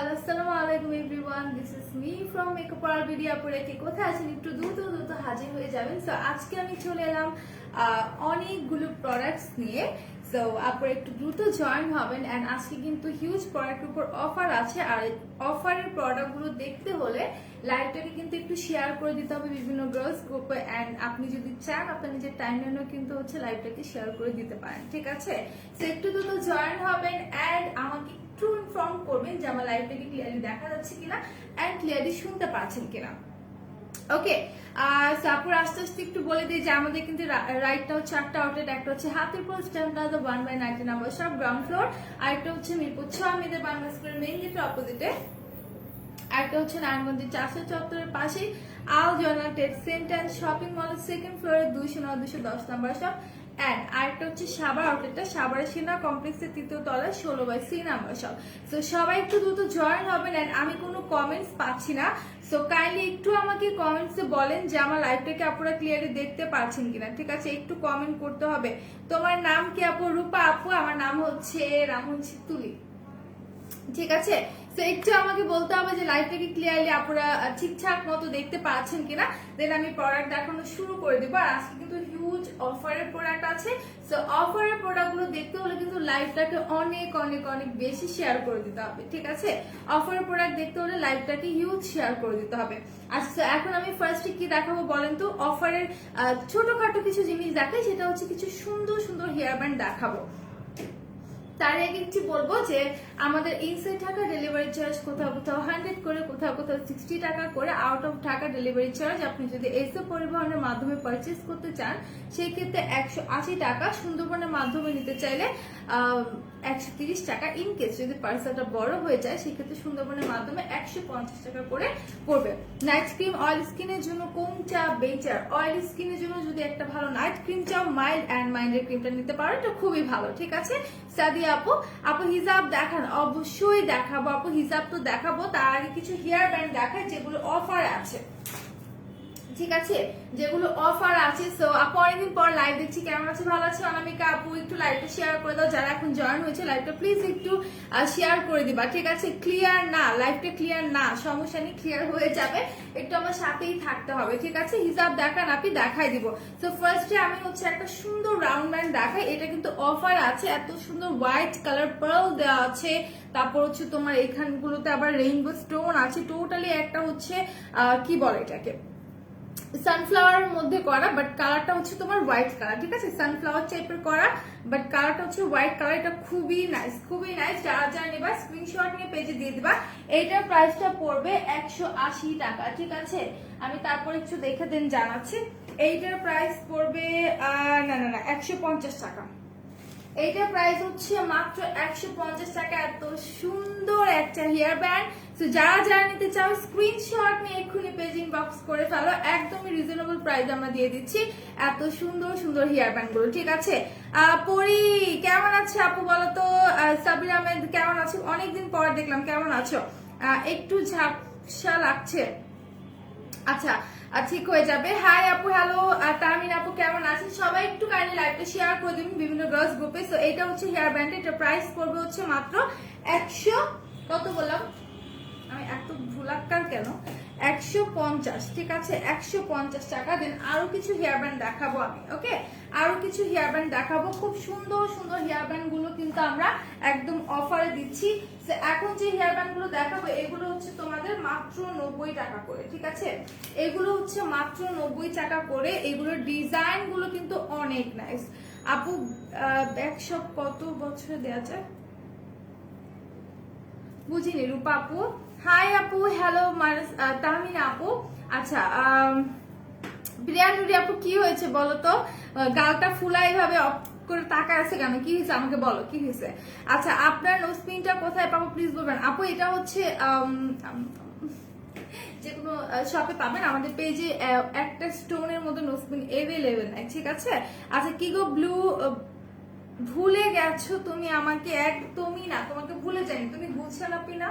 Hello আসসালামু আলাইকুম everyone, this is me from makeup world video. আপনারা কে কোথায় আছেন একটু দ্রুত হাজির হয়ে যাবেন। সো আজকে আমি চলে এলাম অনেকগুলো প্রোডাক্টস নিয়ে। সো আপনারা একটু দ্রুত জয়েন হবেন। অ্যান্ড আজকে কিন্তু হিউজ প্রোডাক্টের উপর অফার আছে, আর অফারের প্রোডাক্টগুলো দেখতে হলে লাইভটাকে কিন্তু একটু শেয়ার করে দিতে হবে বিভিন্ন গার্লস গ্রুপে। অ্যান্ড আপনি যদি চান আপনার নিজের টাইম লাইনেও কিন্তু লাইভটাকে শেয়ার করে দিতে পারেন, ঠিক আছে? সো একটু দ্রুত জয়েন হবেন অ্যান্ড আমাকে একটু ইনফর্ম করবেন যে আমার লাইভটাকে ক্লিয়ারলি দেখা যাচ্ছে কিনা অ্যান্ড ক্লিয়ারলি শুনতে পাচ্ছেন কিনা। ওকে, তারপর আস্তে আস্তে একটু বলে দিই যে আমাদের কিন্তু রাইটটা হচ্ছে 8টা আউটলেট। একটা হচ্ছে Hatirpool stand plaza 1/90 number shop ground floor, আর একটা হচ্ছে মিরপুর 6 মেয়েদের বাংলা স্কুলের মেইন গেটের অপোজিটে, আরেকটা হচ্ছে নারায়ণগঞ্জের 400 চত্বরের পাশে আল জনা ট্রেড সেন্টার শপিং মলের সেকেন্ড ফ্লোরে 209-210 নাম্বার শপ। অ্যান্ড আরেকটা হচ্ছে সাভার আউটলেটটা সাভারের সেনা কমপ্লেক্সের 3য় তলায় 16/C নাম্বার শপ। তো সবাই একটু দ্রুত জয়েন হবেন। অ্যান্ড আমি কোনো কমেন্টস পাচ্ছি না, সো কাইন্ডলি একটু আমাকে কমেন্টসে বলেন যে আমার লাইভটাকে আপনারা ক্লিয়ারলি দেখতে পাচ্ছেন কিনা, ঠিক আছে? একটু কমেন্ট করতে হবে। তোমার নাম কি আপু? রূপা আপু। আমার নাম হচ্ছে তুলি, ঠিক আছে? তো একটু আমাকে বলতে হবে যে লাইভটাকে ক্লিয়ারলি আপনারা ঠিকঠাক মতো দেখতে পাচ্ছেন কিনা, দেন আমি প্রোডাক্ট দেখানো শুরু করে দেবো। আর আজকে কিন্তু হিউজ অফারের প্রোডাক্ট আছে। সো অফারের প্রোডাক্টগুলো দেখতে হলে কিন্তু লাইভটাকে অনেক অনেক অনেক বেশি শেয়ার করে দিতে হবে, ঠিক আছে? অফারের প্রোডাক্ট দেখতে হলে লাইভটাকে হিউজ শেয়ার করে দিতে হবে। আচ্ছা, এখন আমি ফার্স্টে কি দেখাবো বলেন তো? অফারের ছোটখাটো কিছু জিনিস দেখাই, সেটা হচ্ছে কিছু সুন্দর সুন্দর হেয়ার ব্যান্ড দেখাবো। তার আগে একটু বলবো যে আমাদের ইনসাইড ঢাকা ডেলিভারি চার্জ কোথাও কোথাও 100 করে, কোথাও কোথাও 60 টাকা করে। Out of Dhaka delivery charge আপনি যদি এসএ পরিবহনের মাধ্যমে পারচেস করতে চান সেই ক্ষেত্রে 180 টাকা। সুন্দরবনের মাধ্যমে নিতে চাইলে 130 টাকা। ইন কেস যদি পার্সেলটা বড় হয়ে যায় সেক্ষেত্রে সুন্দরবনের মাধ্যমে 150 টাকা করে পড়বে। নাইট ক্রিম অয়েল স্কিনের জন্য কোনটা বেটার? অয়েল স্কিনের জন্য যদি একটা ভালো নাইট ক্রিম চাও, মাইল্ড অ্যান্ড মাইন্ডের ক্রিমটা নিতে পারো, এটা খুবই ভালো, ঠিক আছে? সাদিয়া আপু হিজাব দেখান। অবশ্যই দেখাবো আপু, হিজাব তো দেখাবো। তার আগে কিছু হেয়ার ব্যান্ড দেখায় যেগুলো অফার আছে, ঠিক আছে? যেগুলো অফার আছে। সো আপু অনেকদিন পর লাইভ দেখছি, কেমন আছে? ভালো আছে অনামিকা আপু? একটু লাইভটা শেয়ার করে দাও। যারা এখন জয়েন হয়েছে লাইভটা প্লিজ একটু শেয়ার করে দিবা, ঠিক আছে? ক্লিয়ার না, লাইভটা ক্লিয়ার না, সমস্যা নেই, ক্লিয়ার হয়ে যাবে। একটু আমার সাথেই থাকতে হবে, ঠিক আছে? হিসাব দেখান, আপনি দেখাই দিব। সো ফার্স্টে আমি হচ্ছে একটা সুন্দর রাউন্ড ব্যান্ড দেখাই। এটা কিন্তু অফার আছে, এত সুন্দর হোয়াইট কালার পার্ল দেওয়া আছে। তারপর হচ্ছে তোমার এখানগুলোতে আবার রেইনবো স্টোন আছে। টোটালি একটা হচ্ছে কি বলে এটাকে, সানফ্লাওয়ারের মধ্যে করা, বাট কালারটা হচ্ছে তোমার হোয়াইট কালার, ঠিক আছে? সানফ্লাওয়ার টাইপের করা, বাট কালারটা হচ্ছে হোয়াইট কালার। এটা খুবই নাইস, খুবই নাইস। যারা যারা নেবা স্ক্রিনশট নিয়ে পেজে দিয়ে দিবা। এইটার প্রাইসটা পড়বে 180 টাকা, ঠিক আছে? আমি তারপর একটু দেখে দেন জানাচ্ছি। এইটার প্রাইস পড়বে না 150 টাকা। এইটার প্রাইস হচ্ছে মাত্র 150 টাকা। এত সুন্দর একটা হেয়ার ব্যান্ড। তো যারা যারা নিতে চাও স্ক্রিনশট নিয়ে এক্ষুনি পেজ ইনবক্স করে ফেলো। একদমই রিজনেবল প্রাইস আমরা দিয়ে দিচ্ছি এত সুন্দর সুন্দর হেয়ার ব্যান্ড গুলো, ঠিক আছে? পরি কেমন আছে আপু বলো তো? সাবির আহমেদ কেমন আছো? অনেকদিন পর দেখলাম, কেমন আছো? একটু ঝাপসা লাগছে, আচ্ছা ঠিক হয়ে যাবে। হাই আপু, হ্যালো তামিন আপু, কেমন আছেন? সবাই একটু কাইন্ডলি লাইভটা শেয়ার করে দিবেন বিভিন্ন গার্লস গ্রুপে। সো এটা হচ্ছে হেয়ার ব্যান্ড, এটা প্রাইস পড়বে হচ্ছে মাত্র 100 কত বললাম আমি, এত ভুলাক্কার কেন? 150, ঠিক আছে? 150 টাকা। দেন আরো কিছু হেয়ার ব্যান্ড দেখাবো আমি, ওকে? আরো কিছু হেয়ার ব্যান্ড দেখাবো। খুব সুন্দর সুন্দর হেয়ার ব্যান্ড গুলো কিন্তু আমরা একদম অফারে দিচ্ছি। এখন যে হেয়ার ব্যান্ড গুলো দেখাবো এগুলো হচ্ছে তোমাদের মাত্র 90 টাকা করে, ঠিক আছে? এগুলো হচ্ছে মাত্র 90 টাকা করে। এগুলোর ডিজাইন গুলো কিন্তু অনেক নাইস। আপু ব্যাক শপ কত বছরে দেওয়া যায় বুঝিনি। রূপা আপু হাই আপু, হ্যালো তাহমিন আপু। আচ্ছা প্রিয়ানুরি আপু কি হয়েছে বলো তো? গালটা ফুলা এইভাবে অফ করে তাকায় আছে কেন? কি হয়েছে আমাকে বলো, কি হয়েছে? আচ্ছা আপনার নোজপিনটা কোথায় পাবো প্লিজ বলবেন আপু? এটা হচ্ছে যে কোনো শপে পাবেন। আমাদের পেজে একটা স্টোনের মধ্যে নোজপিন এভেলেবেল নাই, ঠিক আছে? আচ্ছা কি গো ব্লু, ভুলে গেছো তুমি আমাকে? একদমই না, তোমাকে ভুলে যাইনি। তুমি বুঝছো না পিনা,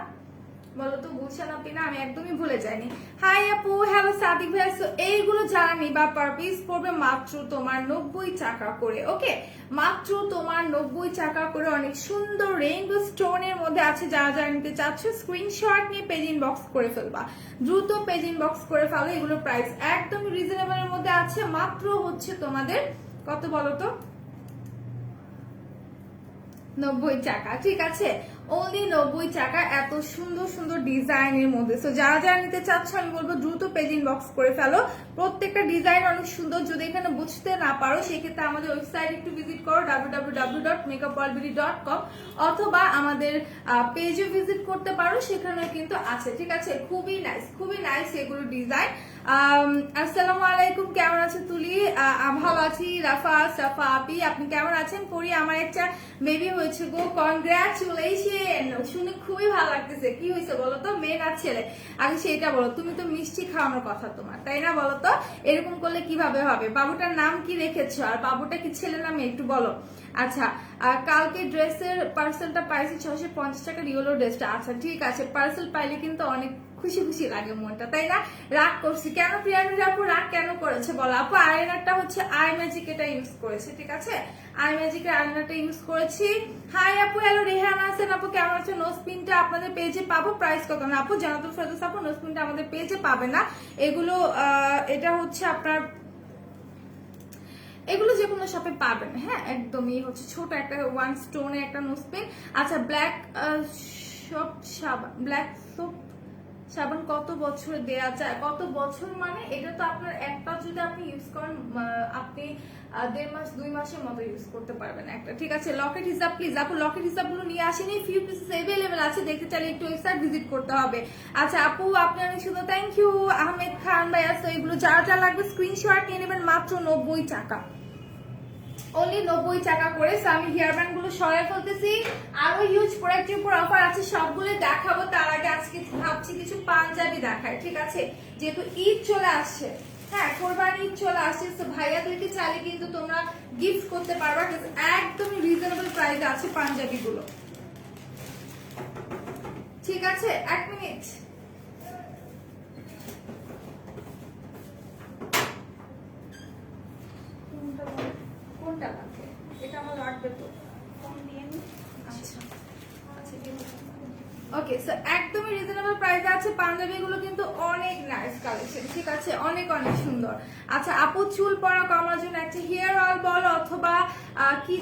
বলো তো গুলশান আপনি না, আমি একদমই ভুলে যাইনি। হাই আপু, হ্যালো সাদিক ভাই। সো এইগুলো যারা নিবা পার পিস পড়বে মাত্র তোমার 90 টাকা করে। ওকে, মাত্র তোমার 90 টাকা করে। অনেক সুন্দর রেইনবো স্টোনের মধ্যে আছে। যারা যারা নিতে চাচ্ছ স্ক্রিনশট নিয়ে পেজ ইনবক্স করে ফেলবা, দ্রুত পেজ ইনবক্স করে ফেলো। এগুলো প্রাইস একদম রিজনেবল এর মধ্যে আছে। মাত্র হচ্ছে তোমাদের কত বলো তো, 90 টাকা। ঠিক আছে, অনলি 90 টাকা, এত সুন্দর সুন্দর ডিজাইনের মধ্যে। সো যারা যারা নিতে চাচ্ছ আমি বলবো দ্রুত পেজ ইনবক্স করে ফেলো। প্রত্যেকটা ডিজাইন অনেক সুন্দর। যদি এখানে বুঝতে না পারো সেক্ষেত্রে আমাদের ওয়েবসাইট একটু ভিজিট করো www.makeupworldbeauty.com, অথবা আমাদের পেজে ভিজিট করতে পারো, সেখানেও কিন্তু আছে। ঠিক আছে, খুবই নাইস, খুবই নাইস এগুলো ডিজাইন। আসসালামু আলাইকুম, কেমন আছো তুলি? ভালো আছি। রাফা সাফা আপি, আপনি কেমন আছেন? পরি আমার একটা বেবি হয়েছে গো, কনগ্রাচুলেশন। শুনে খুবই ভালো লাগতেছে। কি হয়েছে বলো তো, মেয়ে না ছেলে? আগে সেটা বলো। তুমি তো মিষ্টি খাওয়ানোর কথা তোমার, তাই না? বলো তো এরকম করলে কিভাবে হবে? বাবুটার নাম কি রেখেছো? আর বাবুটা কি ছেলে না মেয়ে একটু বলো। আচ্ছা, কালকে ড্রেসের পার্সেলটা পাইছি 650 টাকা ইয়েলো ড্রেসটা। আচ্ছা ঠিক আছে, পার্সেল পাইলে কিন্তু অনেক খুশি খুশি লাগে মনটা, তাই না? রাগ করছি কেন প্রিয়ানুর আপু? রাগ কেন করেছে বলো? আপু আয়নাটা হচ্ছে আই ম্যাজিক, এটা ইউজ করেছে। ঠিক আছে, আই ম্যাজিকের আয়নাটা ইউজ করেছি। হাই আপু, হ্যালো রেহানা আছেন আপু, কেমন আছে? নোজপিনটা আপনাদের পেজে পাবো, প্রাইস কত না আপু? জানাতুল ফেরদৌস আপু, নোজপিনটা আমাদের পেজে পাবে না। এগুলো এটা হচ্ছে আপনার, এগুলো যে কোনো শপে পাবেন। হ্যাঁ, একদমই হচ্ছে ছোট একটা ওয়ান স্টোনের একটা নোজপিন। আচ্ছা, ব্ল্যাক সোপ সাবান, ব্ল্যাক সোপ সাবান কত বছর দেয়া যায়? কত বছর মানে এটা তো আপনার একটা যদি আপনি ইউজ করেন, আপনি 1.5 মাস 2 মাসের মতো ইউজ করতে পারবেন একটা। ঠিক আছে, লকেট হিসাব প্লিজ আপু, লকেট হিসাব গুলো নিয়ে আসেনি, ফিউ পিসেস अवेलेबल আছে, দেখতে চাইলে একটু ওয়েবসাইট ভিজিট করতে হবে। আচ্ছা আপু, আপনি অনেক সুন্দর, থ্যাংক ইউ। আহমেদ খান ভাইয়া, তো এগুলো যারা যা লাগবে স্ক্রিনশট নিয়ে নেবেন, মাত্র 90 টাকা, অনলি 90 টাকা করে। আমি হেয়ার ব্যান্ড গুলো সরাই ফেলতেছি। আরো হিউজ প্রোডাক্টের উপর অফার আছে, সবগুলো দেখাবো। তার আগে আজকে ভাবছি কিছু পাঞ্জাবি দেখায়। ঠিক আছে, যেহেতু ঈদ চলে আসছে, হ্যাঁ কোরবানি ঈদ চলে আসছে, তো ভাইয়াদেরকে চাইলে কিন্তু তোমরা গিফট করতে পারবা। একদমই রিজনেবল প্রাইসে আছে পাঞ্জাবি গুলো। ঠিক আছে, 1 মিনিট। কোনটা লাগবে? এটা আমার লাগবে তো, কম দিয়ে নি। আচ্ছা আচ্ছা, ওকে। সো একদমই রিজনেবল প্রাইসে আছে পাঞ্জাবিগুলো, কিন্তু অনেক নাইস কালেকশন। ঠিক আছে, অনেক অনেক সুন্দর। আচ্ছা আপু, চুল পড়া কমার জন্য একটা হেয়ার অয়েল বলো, অথবা কি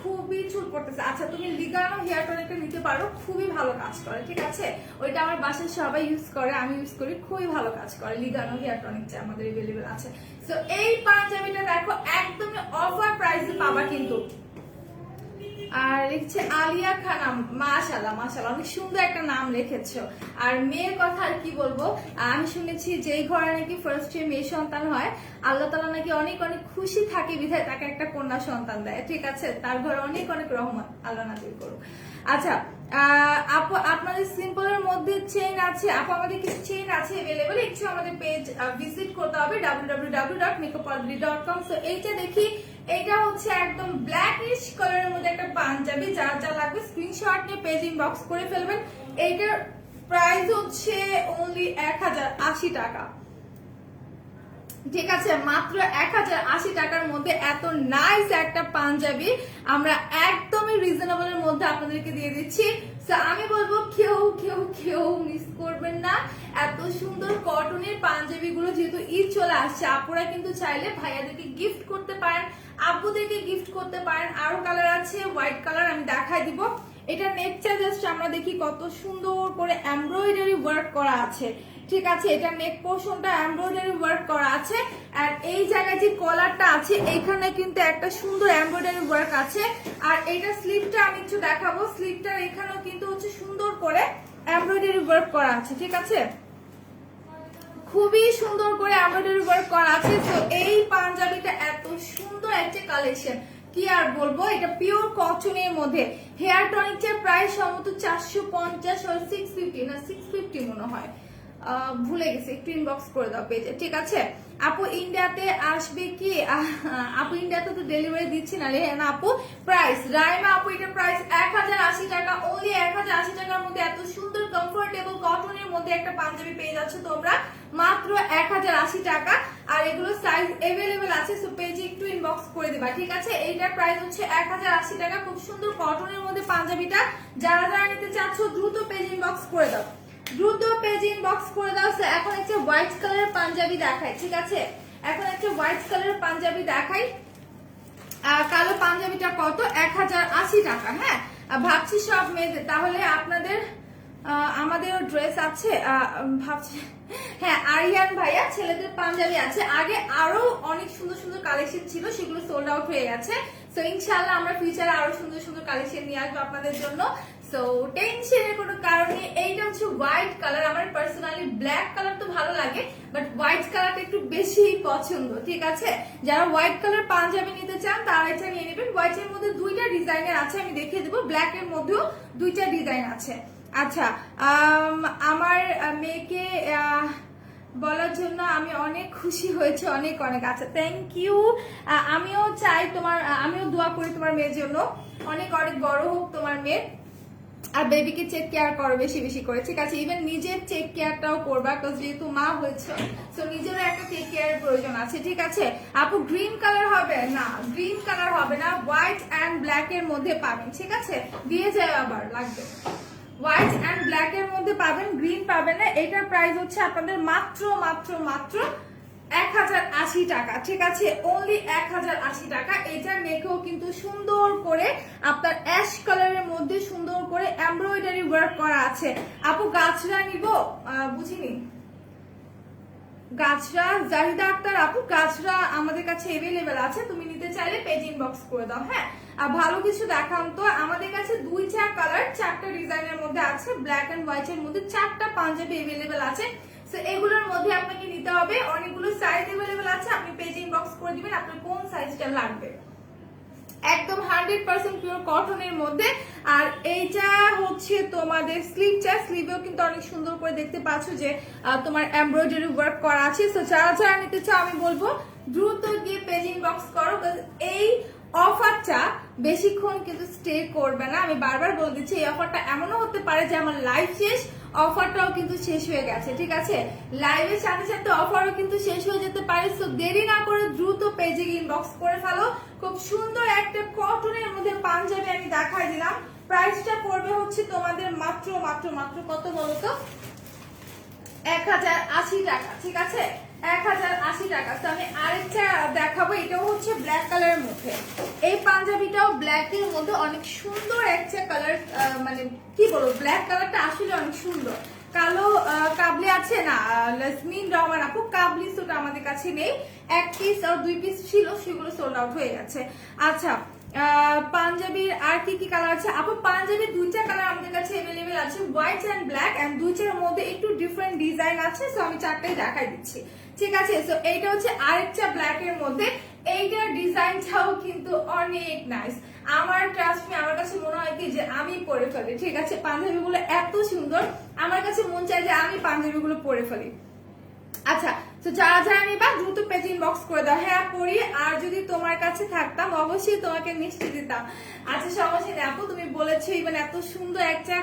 খুবই চুল পড়তেছে, আচ্ছা তুমি লিগানো হেয়ার টনিকটা নিতে পারো, খুবই ভালো কাজ করে। ঠিক আছে, ওইটা আমার বাসায় সবাই ইউজ করে, আমি ইউজ করি, খুবই ভালো কাজ করে। লিগানো হেয়ার টনিকটা আমাদের अवेलेबल আছে। সো এই পাঞ্জাবিটা দেখো একদমই অফার প্রাইসে পাবা কিন্তু। আর লিখছে আলিয়া খান, মাশাআল্লাহ মাশাআল্লাহ, অনেক সুন্দর একটা নাম রেখেছো। আর মেয়ের কথা আর কি বলবো, আমি শুনেছি যেই ঘরে নাকি ফার্স্ট মেয়ে সন্তান হয়, আল্লাহ তাআলা নাকি অনেক অনেক খুশি থাকে, বিধায় তাকে একটা কন্যা সন্তান দেয়। ঠিক আছে, তার ঘরে অনেক অনেক রহমত আল্লাহ নাযিল করুক। আচ্ছা আপু, আপনাদের সিম্পলের মধ্যে চেইন আছে আপু? আমাদের কিছু চেইন আছে अवेलेबल, একটু আমাদের পেজ ভিজিট করতে হবে www.makeupworldbeauty.com। সো এইটা দেখি, এটা হচ্ছে একদম ব্ল্যাকিশ কালারের মধ্যে একটা পাঞ্জাবি। যার যা লাগবে স্ক্রিনশট নিয়ে পেজ ইনবক্স করে ফেলবেন। এইটার প্রাইস হচ্ছে অনলি 1080 টাকা। ঠিক আছে, মাত্র 1080 টাকার মধ্যে এত নাইস একটা পাঞ্জাবি আমরা একদমই রিজনেবল এর মধ্যে আপনাদেরকে দিয়ে দিচ্ছি। সো আমি বলবো কেউ কেউ কেউ মিস করবেন না এত সুন্দর কটনের পাঞ্জাবি গুলো। যেহেতু ঈদ চলে আসছে, আপুরা কিন্তু চাইলে ভাইয়াদেরকে গিফট করতে পারেন, আব্বুদেরকে গিফট করতে পারেন। আরো কালার আছে, হোয়াইট কালার আমি দেখাই দিব। এটা নেকটা জাস্ট আমরা দেখি কত সুন্দর করে এমব্রয়ডারি ওয়ার্ক করা আছে। ঠিক আছে, এটা নেক পোর্শনটা এমব্রয়ডারি ওয়ার্ক করা আছে। আর এই জায়গায় যে কলারটা আছে এখানে কিন্তু একটা সুন্দর এমব্রয়ডারি ওয়ার্ক আছে। আর এটা স্লিভটা আমি একটু দেখাবো, স্লিভটার এখানেও কিন্তু হচ্ছে সুন্দর করে এমব্রয়ডারি ওয়ার্ক করা আছে। ঠিক আছে, খুবই সুন্দর করে এমব্রয়ডারি ওয়ার্ক করা আছে। তো এই পাঞ্জাবিটা এত সুন্দর একটা কালেকশন, কি আর বলবো। এটা পিওর কটনের মধ্যে। হেয়ার টনিকটার প্রাইস সম্ভবত 450 আর 650 না 650 মনে হয়, ভুলে গেছি, একটু ইনবক্স করে দাও পেজে, ঠিক আছে? আপু ইন্ডিয়াতে আসবে কি? আপু ইন্ডিয়াতে তো ডেলিভারি দিচ্ছি না রে না আপু। প্রাইস রাইমা আপু, এটা প্রাইস 1080 টাকা, ওনলি 1080 টাকার মধ্যে এত সুন্দর কমফোর্টেবল কটনের মধ্যে একটা পাঞ্জাবি পেয়ে যাচ্ছ তোমরা মাত্র 1080 টাকা। আর এগুলো সাইজ अवेलेबल আছে, সো পেজে একটু ইনবক্স করে দিবা, ঠিক আছে? এইটার প্রাইস হচ্ছে 1080 টাকা। খুব সুন্দর কটনের মধ্যে পাঞ্জাবিটা, যারা যারা নিতে চাচ্ছ দ্রুত পেজ ইনবক্স করে দাও, দ্রুত পেজ ইনবক্স করে দাও। এখন একটা হোয়াইট কালারের পাঞ্জাবি দেখাই, ঠিক আছে? এখন একটা হোয়াইট কালারের পাঞ্জাবি দেখাই। কালো পাঞ্জাবিটা কত? 1080 টাকা। হ্যাঁ, ভাবছি সব মেয়েদের, তাহলে আপনাদের আমাদেরও ড্রেস আছে ভাবছি। হ্যাঁ, আরিয়ান ভাইয়া ছেলেদের পাঞ্জাবি আছে। আগে আরো অনেক সুন্দর সুন্দর কালেকশন ছিল, সেগুলো সোল্ড আউট হয়ে গেছে। সো ইনশাআল্লাহ আমরা ফিউচারে আরো সুন্দর সুন্দর কালেকশন নিয়ে আসবো আপনাদের জন্য। সো টেনশনের কোনো কারণ নেই। এইটা হচ্ছে হোয়াইট কালার। আমার পার্সোনালি ব্ল্যাক কালার তো ভালো লাগে, বাট হোয়াইট কালারটা একটু বেশি পছন্দ, ঠিক আছে? যারা হোয়াইট কালার পাঞ্জাবি নিতে চান তারা এটা নিয়ে নেবেন। হোয়াইটের মধ্যে দুইটা ডিজাইনের আছে, আমি দেখিয়ে দেবো। ব্ল্যাক এর মধ্যেও দুইটা ডিজাইন আছে। আচ্ছা, আমার মেয়েকে বলার জন্য আমি অনেক খুশি হয়েছে, অনেক অনেক। আচ্ছা, থ্যাংক ইউ। আমিও চাই তোমার, আমিও দোয়া করি তোমার মেয়ের জন্য, অনেক অনেক বড় হোক তোমার মেয়ে। আর বেবিকে চেক কেয়ার করো বেশি বেশি করে, ঠিক আছে? ইভেন নিজের চেক কেয়ারটাও করবা, কারণ যেহেতু মা হয়েছে, সো নিজেরও একটা টেক কেয়ারের প্রয়োজন আছে, ঠিক আছে? আপু গ্রিন কালার হবে না, গ্রিন কালার হবে না, হোয়াইট অ্যান্ড ব্ল্যাক এর মধ্যে পাবেন, ঠিক আছে? দিয়ে যায় আবার লাগবে। হোয়াইট অ্যান্ড ব্ল্যাক এর মধ্যে পাবেন, গ্রিন পাবেন না। এটার প্রাইস হচ্ছে আপনাদের মাত্র মাত্র মাত্র 1080 টাকা, ঠিক আছে? অনলি 1080 টাকা। এটা মেকেও কিন্তু সুন্দর করে আপনার অ্যাশ কালারের মধ্যে সুন্দর করে এমব্রয়ডারি ওয়ার্ক করা আছে। আপু গাছরা নিব, বুঝিনি। গাছরা জাহিদা আক্তার আপু, গাছরা আমাদের কাছে अवेलेबल আছে, তুমি নিতে চাইলে পেজ ইনবক্স করে দাও। হ্যাঁ, আর ভালো কিছু দেখান তো। আমাদের কাছে 2-4 কালার 4টা ডিজাইনের মধ্যে আছে, ব্ল্যাক এন্ড হোয়াইট এর মধ্যে 4টা পাঞ্জাবি अवेलेबल আছে। সো এগুলোর মধ্যে আপনাকে নিতে হবে। অনেকগুলো সাইজ अवेलेबल আছে, আপনি পেজ ইনবক্স করে দিবেন আপনার কোন সাইজটা লাগবে। একদম 100% পিওর কটনের মধ্যে। আর এইটা হচ্ছে তোমাদের স্লিভটা, স্লিভেও কিন্তু অনেক সুন্দর করে দেখতে পাচ্ছ যে তোমার এমব্রয়ডারি ওয়ার্ক করা আছে। সো যারা যারা নিতে চাও আমি বলবো দ্রুত গিয়ে পেজ ইনবক্স করো। এই অফারটা বেশিক্ষণ কিন্তু স্টে করবে না, আমি বারবার বলে দিচ্ছি। এই অফারটা এমনও হতে পারে যে আমার লাইভ শেষ, অফারটাও কিন্তু শেষ হয়ে গেছে, ঠিক আছে? লাইভের সাথে সাথে অফারও কিন্তু শেষ হয়ে যেতে পারে। সো দেরি না করে দ্রুত পেজে ইনবক্স করে ফেলো। খুব সুন্দর একটা কটনের মধ্যে পাঞ্জাবি আমি দেখাই দিলাম। প্রাইসটা পড়বে হচ্ছে তোমাদের মাত্র মাত্র মাত্র কত বলো তো? 1080 টাকা, ঠিক আছে? 1080 টাকা। তো আমি আরেকটা দেখাবো, এটাও হচ্ছে ব্ল্যাক কালারের মধ্যে। এই পাঞ্জাবিটাও ব্ল্যাক এর মধ্যে অনেক সুন্দর একটা কালার, মানে কি বলবো, ব্ল্যাক কালারটা আসলে অনেক সুন্দর। কালো কাবলি আছে না, লাজমিন রহমান আপু, কাবলি সুট আমাদের কাছে নেই, 1 পিস আর 2 পিস ছিল, সেগুলো সোল্ড আউট হয়ে গেছে। আচ্ছা, পাঞ্জাবির আর কি কি কালার আছে আপু? পাঞ্জাবির 2টা কালার আমাদের কাছে अवेलेबल আছে, হোয়াইট এন্ড ব্ল্যাক, এন্ড 2টার মধ্যে একটু ডিফারেন্ট ডিজাইন আছে। সো আমি 4টাই দেখাই দিচ্ছি, ঠিক আছে? সো এইটা হচ্ছে আরেকটা ব্ল্যাক এর মধ্যে। এইটার ডিজাইনটাও কিন্তু অনেক নাইস। আমার ট্রাস্ট মি, আমার কাছে মনে হয় কি যে আমি পরে ফেলি, ঠিক আছে? পাঞ্জাবিগুলো এত সুন্দর, আমার কাছে মন চায় যে আমি পাঞ্জাবিগুলো পরে ফেলি। আচ্ছা, তো যারা যারা নিবা দ্রুত পেজ ইনবক্স করে দাও। হ্যাঁ পড়ি, আর যদি তোমার কাছে থাকতাম অবশ্যই তোমাকে মিষ্টি দিতাম। আচ্ছা, সমস্যা নেই আপু, তুমি বলেছো মানে এত সুন্দর একটা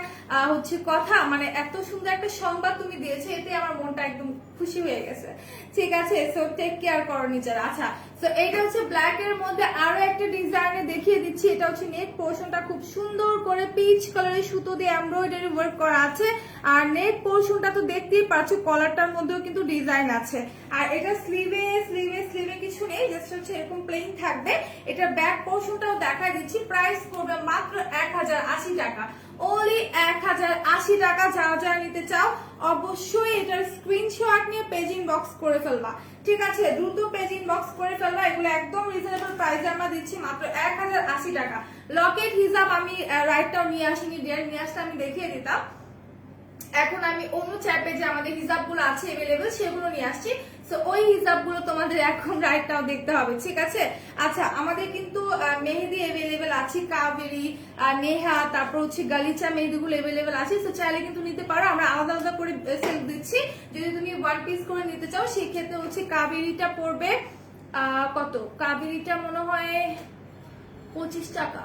হচ্ছে কথা, মানে এত সুন্দর একটা সংবাদ তুমি দিয়েছো, এতে আমার মনটা একদম খুশি হয়ে গেছে, ঠিক আছে? সো টেক কেয়ার করো নিজের। আচ্ছা, সো এইটা হচ্ছে ব্ল্যাক এর মধ্যে আরো একটা ডিজাইনে দেখিয়ে দিচ্ছি। এটা হচ্ছে নেক পোর্শনটা খুব সুন্দর করে পিচ কালারের সুতো দিয়ে এমব্রয়ডারি ওয়ার্ক করা আছে। আর নেক পোর্শনটা তো দেখতেই পাচ্ছ, কলারটার মধ্যেও কিন্তু ডিজাইন আছে। আর এটা স্লিভে স্লিভে স্লিভে কিছু নেই, জাস্ট হচ্ছে এরকম প্লেন থাকবে। এটা ব্যাক পোর্শনটাও দেখা দিচ্ছি। প্রাইস পড়বে মাত্র 1080 টাকা, ওনলি 1080 টাকা। যারা যারা নিতে চাও অবশ্যই এটার স্ক্রিনশট নিয়ে পেজ ইনবক্স করে ফেলবা, ঠিক আছে? দ্রুত পেজ ইনবক্স করে ফেলবা। এগুলো একদম রিজনেবল প্রাইসে আমরা দিচ্ছি মাত্র 1080 টাকা। লকেট হিসাব আমি রাইটটাও নিয়ে আসিনি, ডিয়ার নিয়ে আসতে আমি দেখিয়ে দিতাম। এখন আমি অন্য চ্যাপে যে আমাদের হিসাবগুলো আছে अवेलेबल সেগুলো নিয়ে আসছি। সো ওই হিসাবগুলো তোমাদের এখন রাইট নাও দেখতে হবে, ঠিক আছে? আচ্ছা, আমাদের কিন্তু মেহেদি অ্যাভেলেবেল আছে, কাবেরি, নেহা, তারপর হচ্ছে গালিচা মেহেদিগুলো অ্যাভেলেবেল আছে। সো চাইলে কিন্তু নিতে পারো, আমরা আলাদা আলাদা করে সেল দিচ্ছি। যদি তুমি 1 পিস করে নিতে চাও সেই ক্ষেত্রে হচ্ছে কাবেরিটা পড়বে কত, কাবেরিটা মনে হয় 25 টাকা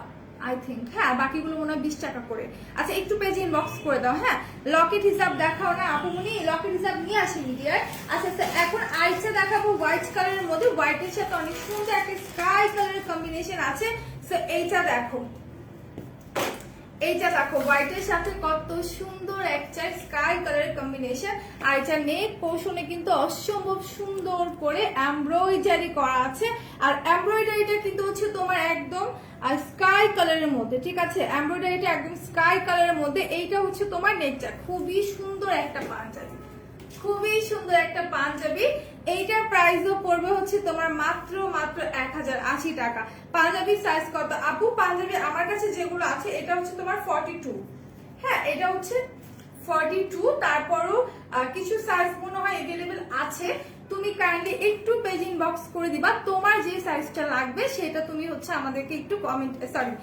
আই থিঙ্ক, হ্যাঁ, বাকিগুলো মনে হয় 20 টাকা করে। আচ্ছা, একটু পেজ ইনবক্স করে দাও। হ্যাঁ, লকেট হিসাব দেখাও না আপুমনি, লকেট হিসাব নিয়ে আসেনি ডিয়ার। আচ্ছা আচ্ছা, এখন আইসা দেখাবো হোয়াইট কালারের মধ্যে, হোয়াইটের সাথে অনেক সুন্দর একটা স্কাই কালারের কম্বিনেশন আছে। সো এইটা দেখো, এইটা দেখো হোয়াইটের সাথে কত সুন্দর একটা স্কাই কালারের কম্বিনেশন। আর এটা নেক পোর্শনে কিন্তু অসম্ভব সুন্দর করে এমব্রয়ডারি করা আছে। আর এমব্রয়ডারিটা কিন্তু হচ্ছে তোমার একদম স্কাই কালারের মধ্যে, ঠিক আছে? এমব্রয়ডারিটা একদম স্কাই কালারের মধ্যে। এইটা হচ্ছে তোমার নেকটা, খুবই সুন্দর একটা পাঞ্জাবি, খুবই সুন্দর একটা পাঞ্জাবি। এইটার প্রাইসও পড়বে হচ্ছে তোমার মাত্র 1080 টাকা। পাঞ্জাবি সাইজ কত আপু? পাঞ্জাবি আমার কাছে যেগুলো আছে এটা হচ্ছে তোমার 42, হ্যাঁ, এটা হচ্ছে 42। তারপরও কিছু সাইজ মনে হয় अवेलेबल আছে। তুমি কাইন্ডলি একটু পেজ ইনবক্স করে দিবা, তোমার যে সাইজটা লাগবে সেটা তুমি হচ্ছে আমাদেরকে একটু কমেন্ট সরি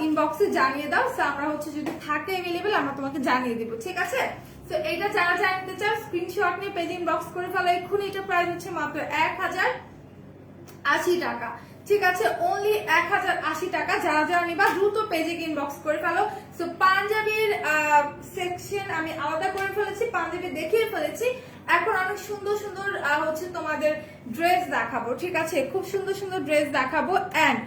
ইনবক্সে জানিয়ে দাও। সো আমরা হচ্ছে যদি থাকে अवेलेबल আমরা তোমাকে জানিয়ে দেব, ঠিক আছে? তো এইটা যারা জানতে চাও স্ক্রিনশট নিয়ে পেজ ইনবক্স করে ফেলো এক্ষুনি। এটা প্রাইস হচ্ছে মাত্র 1080 টাকা, ঠিক আছে? অনলি 1080 টাকা। যারা যারা নিবা দ্রুত পেজে ইনবক্স করে ফেলো। সো পাঞ্জাবির সেকশন আমি আলাদা করে ফেলেছি, পাঞ্জাবি দেখিয়ে ফেলেছি। এখন অনেক সুন্দর সুন্দর হচ্ছে তোমাদের ড্রেস দেখাবো, ঠিক আছে? খুব সুন্দর সুন্দর ড্রেস দেখাবো। এন্ড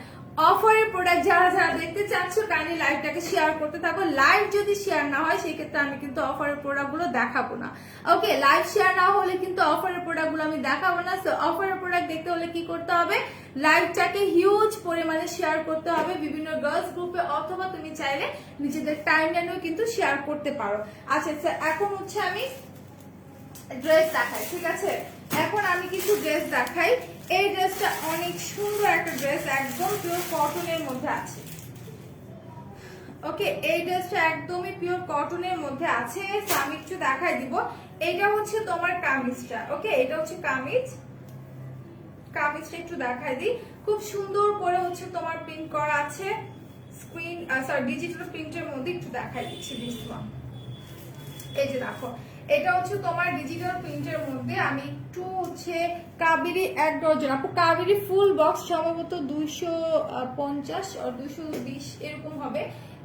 অফারের প্রোডাক্ট যারা যারা দেখতে চাচ্ছ কাইন্ডলি লাইভটাকে শেয়ার করতে থাকো। লাইভ যদি শেয়ার না হয় সেই ক্ষেত্রে আমি কিন্তু অফারের প্রোডাক্টগুলো দেখাবো না। ওকে, লাইভ শেয়ার না হলে কিন্তু অফারের প্রোডাক্টগুলো আমি দেখাবো না। সো অফারের প্রোডাক্ট দেখতে হলে কি করতে হবে? লাইভটাকে হিউজ পরিমাণে শেয়ার করতে হবে বিভিন্ন গার্লস গ্রুপে, অথবা তুমি চাইলে নিজেদের টাইমলাইনেও কিন্তু শেয়ার করতে পারো। আচ্ছা, এখন হচ্ছে আমি ড্রেস দেখাই, ঠিক আছে? এখন আমি কিছু ড্রেস দেখাই। এই ড্রেসটা অনেক সুন্দর একটা ড্রেস, একদম পিওর কটনের মধ্যে আছে। ওকে, এই ড্রেসটা একদমই পিওর কটনের মধ্যে আছে। আমি একটু দেখাই দিব। এটা হচ্ছে তোমার কামিজটা, ওকে, এটা হচ্ছে কামিজ। কামিজটা একটু দেখাই দিই। খুব সুন্দর করে হচ্ছে তোমার প্রিন্ট করা আছে, স্ক্রিন সরি ডিজিটাল প্রিন্টের মধ্যে। একটু দেখাই দিচ্ছি দিস ওয়ান, এই যে দেখো, এটা হচ্ছে তোমার ডিজিটাল প্রিন্টের মধ্যে। আমি একটু হচ্ছে কাবেরি 1 ডজন, আপু কাবেরি ফুল বক্স সম্ভবত 250 আর 220 এরকম হবে।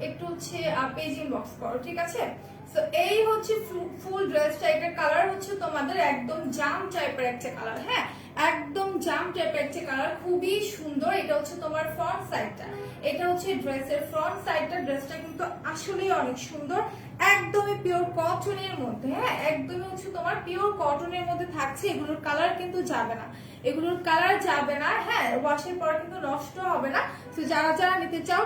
একটু হচ্ছে পেজ ইনবক্স করো, ঠিক আছে? সো এই হচ্ছে ফুল ড্রেসটা। এটা কালার হচ্ছে তোমাদের একদম জাম টাইপের একটা কালার, হ্যাঁ, একদম জাম টাইপের একটা কালার, খুবই সুন্দর। এটা হচ্ছে তোমার ফ্রন্ট সাইডটা, এটা হচ্ছে ড্রেসের ফ্রন্ট সাইডটা। ড্রেসটা কিন্তু আসলেই অনেক সুন্দর, একদমই পিওর কটনের মধ্যে, হ্যাঁ, একদমই হচ্ছে তোমার পিওর কটনের মধ্যে থাকছে। এগুলোর কালার কিন্তু যাবে না, এগুলোর কালার যাবে না, হ্যাঁ, ওয়াশের পর কিন্তু নষ্ট হবে না। তো যারা যারা নিতে চাও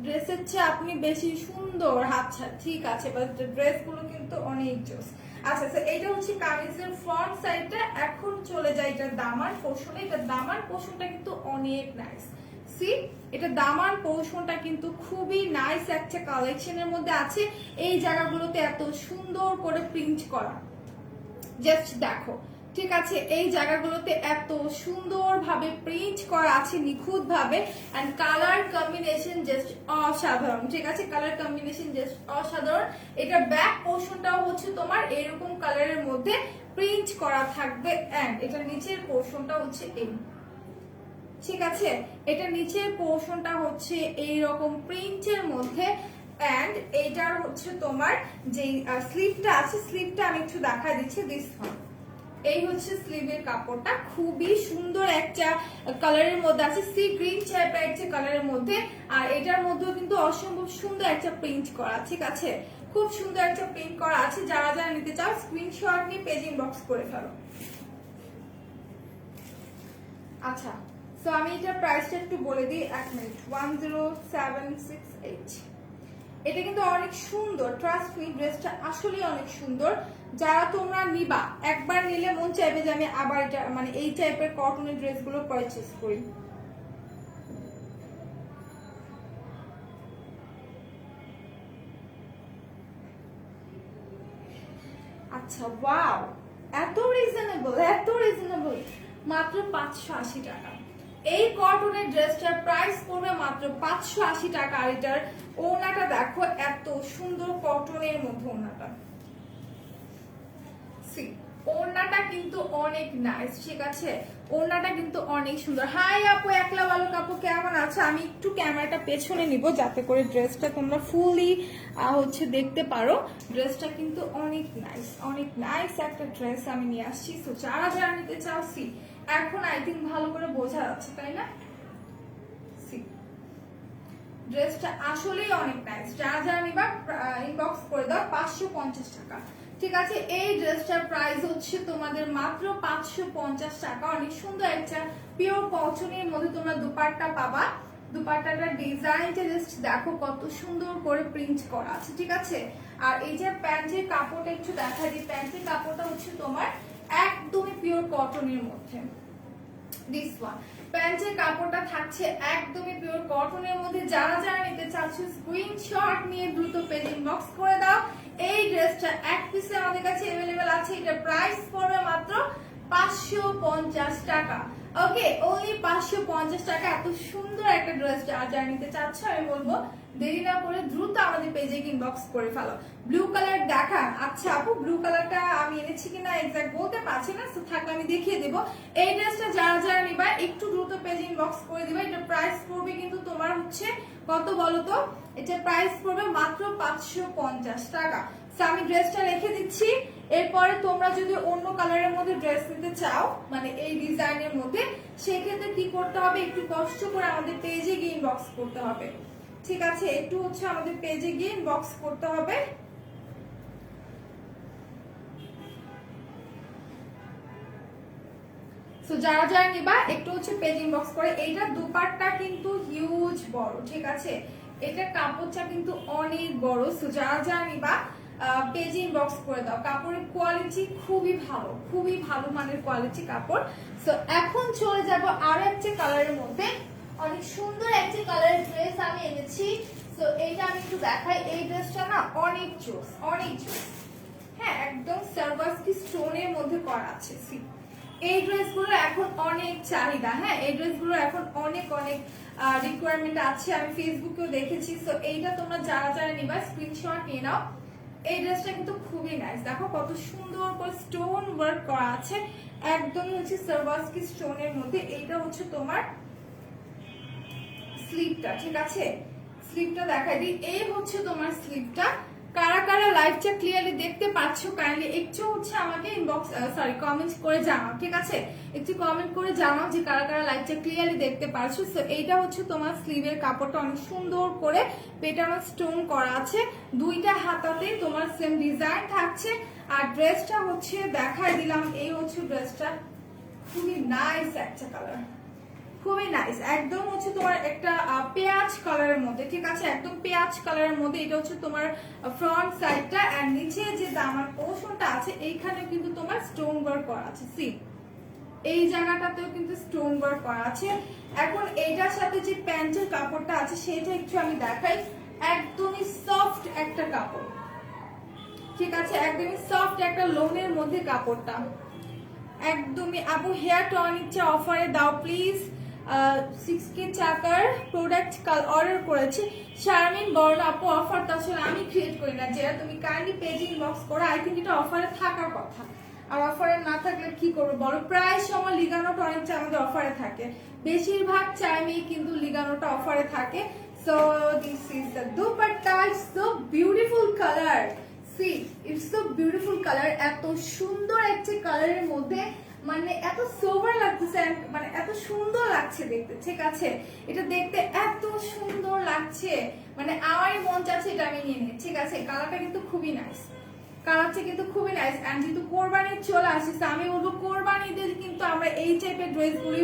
ড্রেসের চেয়ে আপনি বেশি সুন্দর, আচ্ছা ঠিক আছে, বাট ড্রেসগুলো কিন্তু অনেক জোস। আচ্ছা আচ্ছা, এটা হচ্ছে কামিজের ফ্রন্ট সাইডটা। এখন চলে যায় এটা দামান পোর্শনে। এটা দামান পোর্শনটা কিন্তু অনেক নাইস। সি, এটা দামান পোর্শনটা কিন্তু খুবই নাইস একটা কালেকশনের মধ্যে আছে। এই জায়গাগুলোতে এত সুন্দর করে প্রিন্ট করা, জাস্ট দেখো, ঠিক আছে? এই জায়গাগুলোতে এত সুন্দরভাবে প্রিন্ট করা আছে নিখুঁত ভাবে। এন্ড কালার কম্বিনেশন জাস্ট অসাধারণ, ঠিক আছে? কালার কম্বিনেশন জাস্ট অসাধারণ। এটা ব্যাক পোর্শনটাও হচ্ছে তোমার এরকম কালারের মধ্যে প্রিন্ট করা থাকবে। এন্ড এটা নিচের পোর্শনটা হচ্ছে এই, ঠিক আছে? এটা নিচের পোর্শনটা হচ্ছে এইরকম প্রিন্টের মধ্যে। এন্ড এইটার হচ্ছে তোমার যে স্লিভটা আছে, স্লিভটা আমি একটু দেখাই দিচ্ছি। দিস ওয়ান, এই হচ্ছে স্লিভের কাপড়টা, খুবই সুন্দর একটা কালারের মধ্যে আছে, সি গ্রিন টাইপের একটা কালারের মধ্যে। আর এটার মধ্যেও কিন্তু অসম্ভব সুন্দর একটা প্রিন্ট করা, ঠিক আছে? খুব সুন্দর একটা প্রিন্ট করা আছে। যারা যারা নিতে চাও স্ক্রিনশট নিয়ে পেজ ইনবক্স করে ফেলো। আচ্ছা, সো আমি এটার প্রাইসটা একটু বলে দিই, 1 মিনিট। 10768। এটা কিন্তু অনেক সুন্দর, ট্রাস্ট মি, ড্রেসটা আসলে অনেক সুন্দর। যারা তোমরা নিবা, একবার নিলে মন চাইবে যে আমি আবার এটা মানে এই টাইপের কটনের ড্রেসগুলো পারচেজ করি। আচ্ছা, ওয়াও, এত রিজনেবল, মাত্র 580 টাকা। এই কটনের ড্রেসটার প্রাইস পড়বে মাত্র 580 টাকা। আর এটার ওড়নাটা দেখো, এত সুন্দর কটনের মধ্যে ওড়নাটা, ওড়নাটা কিন্তু অনেক নাইস, ঠিক আছে? ওড়নাটা কিন্তু অনেক সুন্দর। হাই আপু, একলা বালক আপু, কেমন আছে? আমি একটু ক্যামেরাটা পেছনে নিব যাতে করে ড্রেসটা তোমরা ফুলি দেখতে পারো। ড্রেসটা কিন্তু অনেক নাইস একটা ড্রেস আমি নিয়ে আসছি। তো যারা যারা নিতে চাও, এখন আই থিঙ্ক ভালো করে বোঝা যাচ্ছে, তাই না? ড্রেসটা আসলেই অনেক নাইস। যারা যারা নিবা ইনবক্স করে দাও 550 টাকা, ঠিক আছে? এই ড্রেসটার প্রাইস হচ্ছে তোমাদের মাত্র 550 টাকা। অনেক সুন্দর একটা পিওর কটনের মধ্যে তোমরা দুপাট্টা পাবা। দুপাট্টাটার ডিজাইনটা জাস্ট দেখো কত সুন্দর করে প্রিন্ট করা আছে, ঠিক আছে? আর এই যে প্যান্টের কাপড়টা একটু দেখা দিই। প্যান্টের কাপড়টা হচ্ছে তোমার একদমই পিওর কটনের মধ্যে। দিস ওয়ান প্যান্টের কাপড়টা থাকছে একদমই পিওর কটনের মধ্যে। যারা যারা নিতে চাচ্ছ স্ক্রিনশট নিয়ে দ্রুত পেজ ইনবক্স করে দাও। এই ড্রেসটা এক পিসে আমাদের কাছে अवेलेबल আছে। এটা প্রাইস পড়বে মাত্র 550 টাকা। ওকে, ওনলি 550 টাকা। এত সুন্দর একটা ড্রেস যারা নিতে চাচ্ছ, আমি বলবো দেরি না করে দ্রুত আমাদের পেজে ইনবক্স করে ফেলো। ব্লু কালার দেখা। আচ্ছা আপু, ব্লু কালারটা আমি এনেছি কিনা এক্সাক্ট বলতে পারছি না, তো থাকলে আমি দেখিয়ে দেবো। এই ড্রেসটা যারা যারা নিবা একটু দ্রুত পেজে ইনবক্স করে দিবা। এটা প্রাইস পড়বে কিন্তু তোমার হচ্ছে কত বলো তো? এটা প্রাইস পড়বে মাত্র 550 টাকা। আমি ড্রেসটা রেখে দিচ্ছি। এরপরে তোমরা যদি অন্য কালারের মধ্যে ড্রেস নিতে চাও, মানে এই ডিজাইনের মধ্যে, সেক্ষেত্রে কি করতে হবে? একটু কষ্ট করে আমাদের পেজে গিয়ে ইনবক্স করতে হবে, ঠিক আছে? একটু আমাদের পেজে গিয়ে ইনবক্স করতে হবে। সো যারা যারা নিবা একটু পেজ ইনবক্স করে। এইটা দুপাট্টা কিন্তু হিউজ বড়, ঠিক আছে? এটা কাপড়টা কিন্তু অনেক বড়। সো যারা যারা নিবা পেজ ইনবক্স করে দাও। কাপড়ের কোয়ালিটি খুবই ভালো মানের কোয়ালিটি কাপড়। সো এখন চলে যাব আরো একটা কালারের মধ্যে। অনেক সুন্দর একটা কালারের ড্রেস আমি এনেছি। সো এইটা আমি একটু দেখাই। এই ড্রেসটা না অনেক জোস। হ্যাঁ, একদম সার্ভাসকি স্টোনের মধ্যে করা আছে। এই ড্রেসগুলো এখন অনেক চাহিদা। হ্যাঁ, এই ড্রেসগুলো এখন অনেক রিকোয়ারমেন্ট আছে। আমি ফেসবুকেও দেখেছি। সো এইটা তোমরা যারা যারা নিবা স্ক্রিনশট নিয়ে নাও। এই ড্রেসটা কিন্তু খুবই নাইস। দেখো কত সুন্দর করে স্টোন ওয়ার্ক করা আছে, একদমই সার্ভাসকি স্টোনের মধ্যে। এইটা তোমার স্লিপটা, ঠিক আছে? স্লিপটা দেখাই দিই। এই তোমার স্লিপটা। কারা কারা লাইভটা ক্লিয়ারলি দেখতে পাচ্ছ কাইন্ডলি একটু আমাকে ইনবক্স কমেন্ট করে জানাও, ঠিক আছে? একটু কমেন্ট করে জানাও যে কারা কারা লাইভটা ক্লিয়ারলি দেখতে পাচ্ছ। সো এইটা তোমার স্লিভের কাপড়টা অনেক সুন্দর করে পেটানো স্টোন করা আছে। দুইটা হাতাতে তোমার সেম ডিজাইন থাকছে। আর ড্রেসটা দেখাই দিলাম। এই ড্রেসটা খুবই নাইস একটা কালার, খুবই নাইস। একদম তোমার একটা পেঁয়াজ কালারের মধ্যে, ঠিক আছে? একদম পেঁয়াজ কালারের মধ্যে। এটা তোমার ফ্রন্ট সাইডটা। আর নিচে যে দামার পোর্শনটা আছে এইখানে কিন্তু তোমার স্টোন ওয়ার্ক করা আছে। এই জায়গাটাতেও কিন্তু স্টোন ওয়ার্ক করা আছে। এখন এইটার সাথে যে প্যান্টের কাপড়টা আছে সেটা একটু আমি দেখাই। একদমই সফট একটা কাপড়, ঠিক আছে? একদমই সফট একটা লোনের মধ্যে কাপড়টা, একদমই। আপু হেয়ার টনিকটা অফারে দাও প্লিজ। 6K টাকার প্রোডাক্ট কাল অর্ডার করেছি। শারমিন বর্ণ আপু, অফারটা আসলে আমি ক্রিয়েট করি না। যেটা তুমি কাইন্ডলি পেজ ইনবক্স করো। আই থিঙ্ক এটা অফারে থাকার কথা। আর অফারে না থাকলে কি করবো বলো? প্রায় সময় লিগানো টনিকটা আমাদের অফারে থাকে। বেশিরভাগ টাইমেই কিন্তু লিগানোটা অফারে থাকে। So this is the dupatta. It's so beautiful colour. It's so beautiful colour. এত সুন্দর একটা কালারের মধ্যে, মানে এত সোবার লাগতেছে, মানে এত সুন্দর লাগছে দেখতে, ঠিক আছে? এটা দেখতে এত সুন্দর লাগছে, মানে আমারই মন চাচ্ছে এটা আমি নিয়ে নিই, ঠিক আছে? কালারটা কিন্তু খুবই নাইস। যেহেতু কোরবানি চলে আসছে, আমি বলবো কোরবানিতে কিন্তু আমরা এই টাইপের ড্রেসগুলি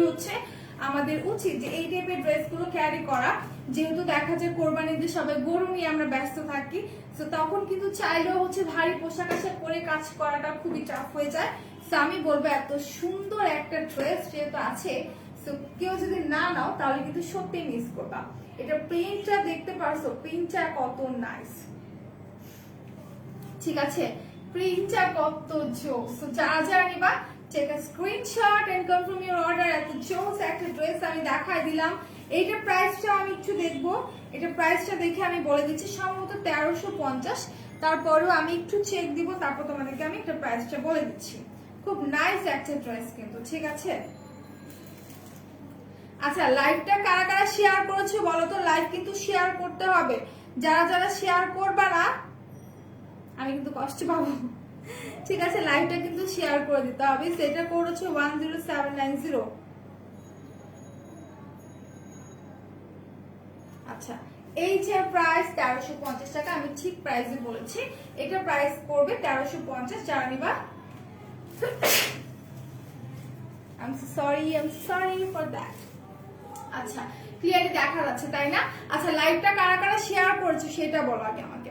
আমাদের উচিত যে এই টাইপের ড্রেসগুলো ক্যারি করা। যেহেতু দেখা যায় কোরবানিতে সবাই গরু নিয়ে আমরা ব্যস্ত থাকি। তো তখন কিন্তু চাইলেও ভারী পোশাক আশাক পরে কাজ করাটা খুবই টাফ হয়ে যায়। তো আমি বলবো এত সুন্দর একটা ড্রেস যেহেতু আছে, তো কেউ যদি না নাও তাহলে কিন্তু সত্যি মিস করবা। এটা প্রিন্টটা দেখতে পারছো, প্রিন্টটা কত নাইস, ঠিক আছে? প্রিন্টটা কত জোস। সো যারা যারা নিবা take a screenshot and confirm your order. এত জোস একটা ড্রেস আমি দেখাই দিলাম। এইটার প্রাইসটা আমি একটু দেখবো, এটা প্রাইসটা দেখে আমি বলে দিচ্ছি সম্ভবত 1350। তারপরেও আমি একটু চেক দিব, তারপর তোমাদেরকে আমি একটা প্রাইসটা বলে দিচ্ছি। খুব নাইস একটা ড্রেস কিন্তু, ঠিক আছে। আচ্ছা লাইভটা কারা কারা শেয়ার করেছো বলো তো, লাইভ কিন্তু শেয়ার করতে হবে। যারা যারা শেয়ার করবা না আমি কিন্তু কষ্ট পাবো, ঠিক আছে। লাইভটা কিন্তু শেয়ার করে দিতে হবে। সেটা করেছো 10790। আচ্ছা এই যে প্রাইস 1350 টাকা, আমি ঠিক প্রাইসে বলেছি, এটা প্রাইস পড়বে 1350। যারা নিবা I'm sorry for that। আচ্ছা ক্লিয়ারলি দেখা যাচ্ছে তাই না? আচ্ছা লাইভটা কারা কারা শেয়ার করেছো সেটা বলো আগে আমাকে।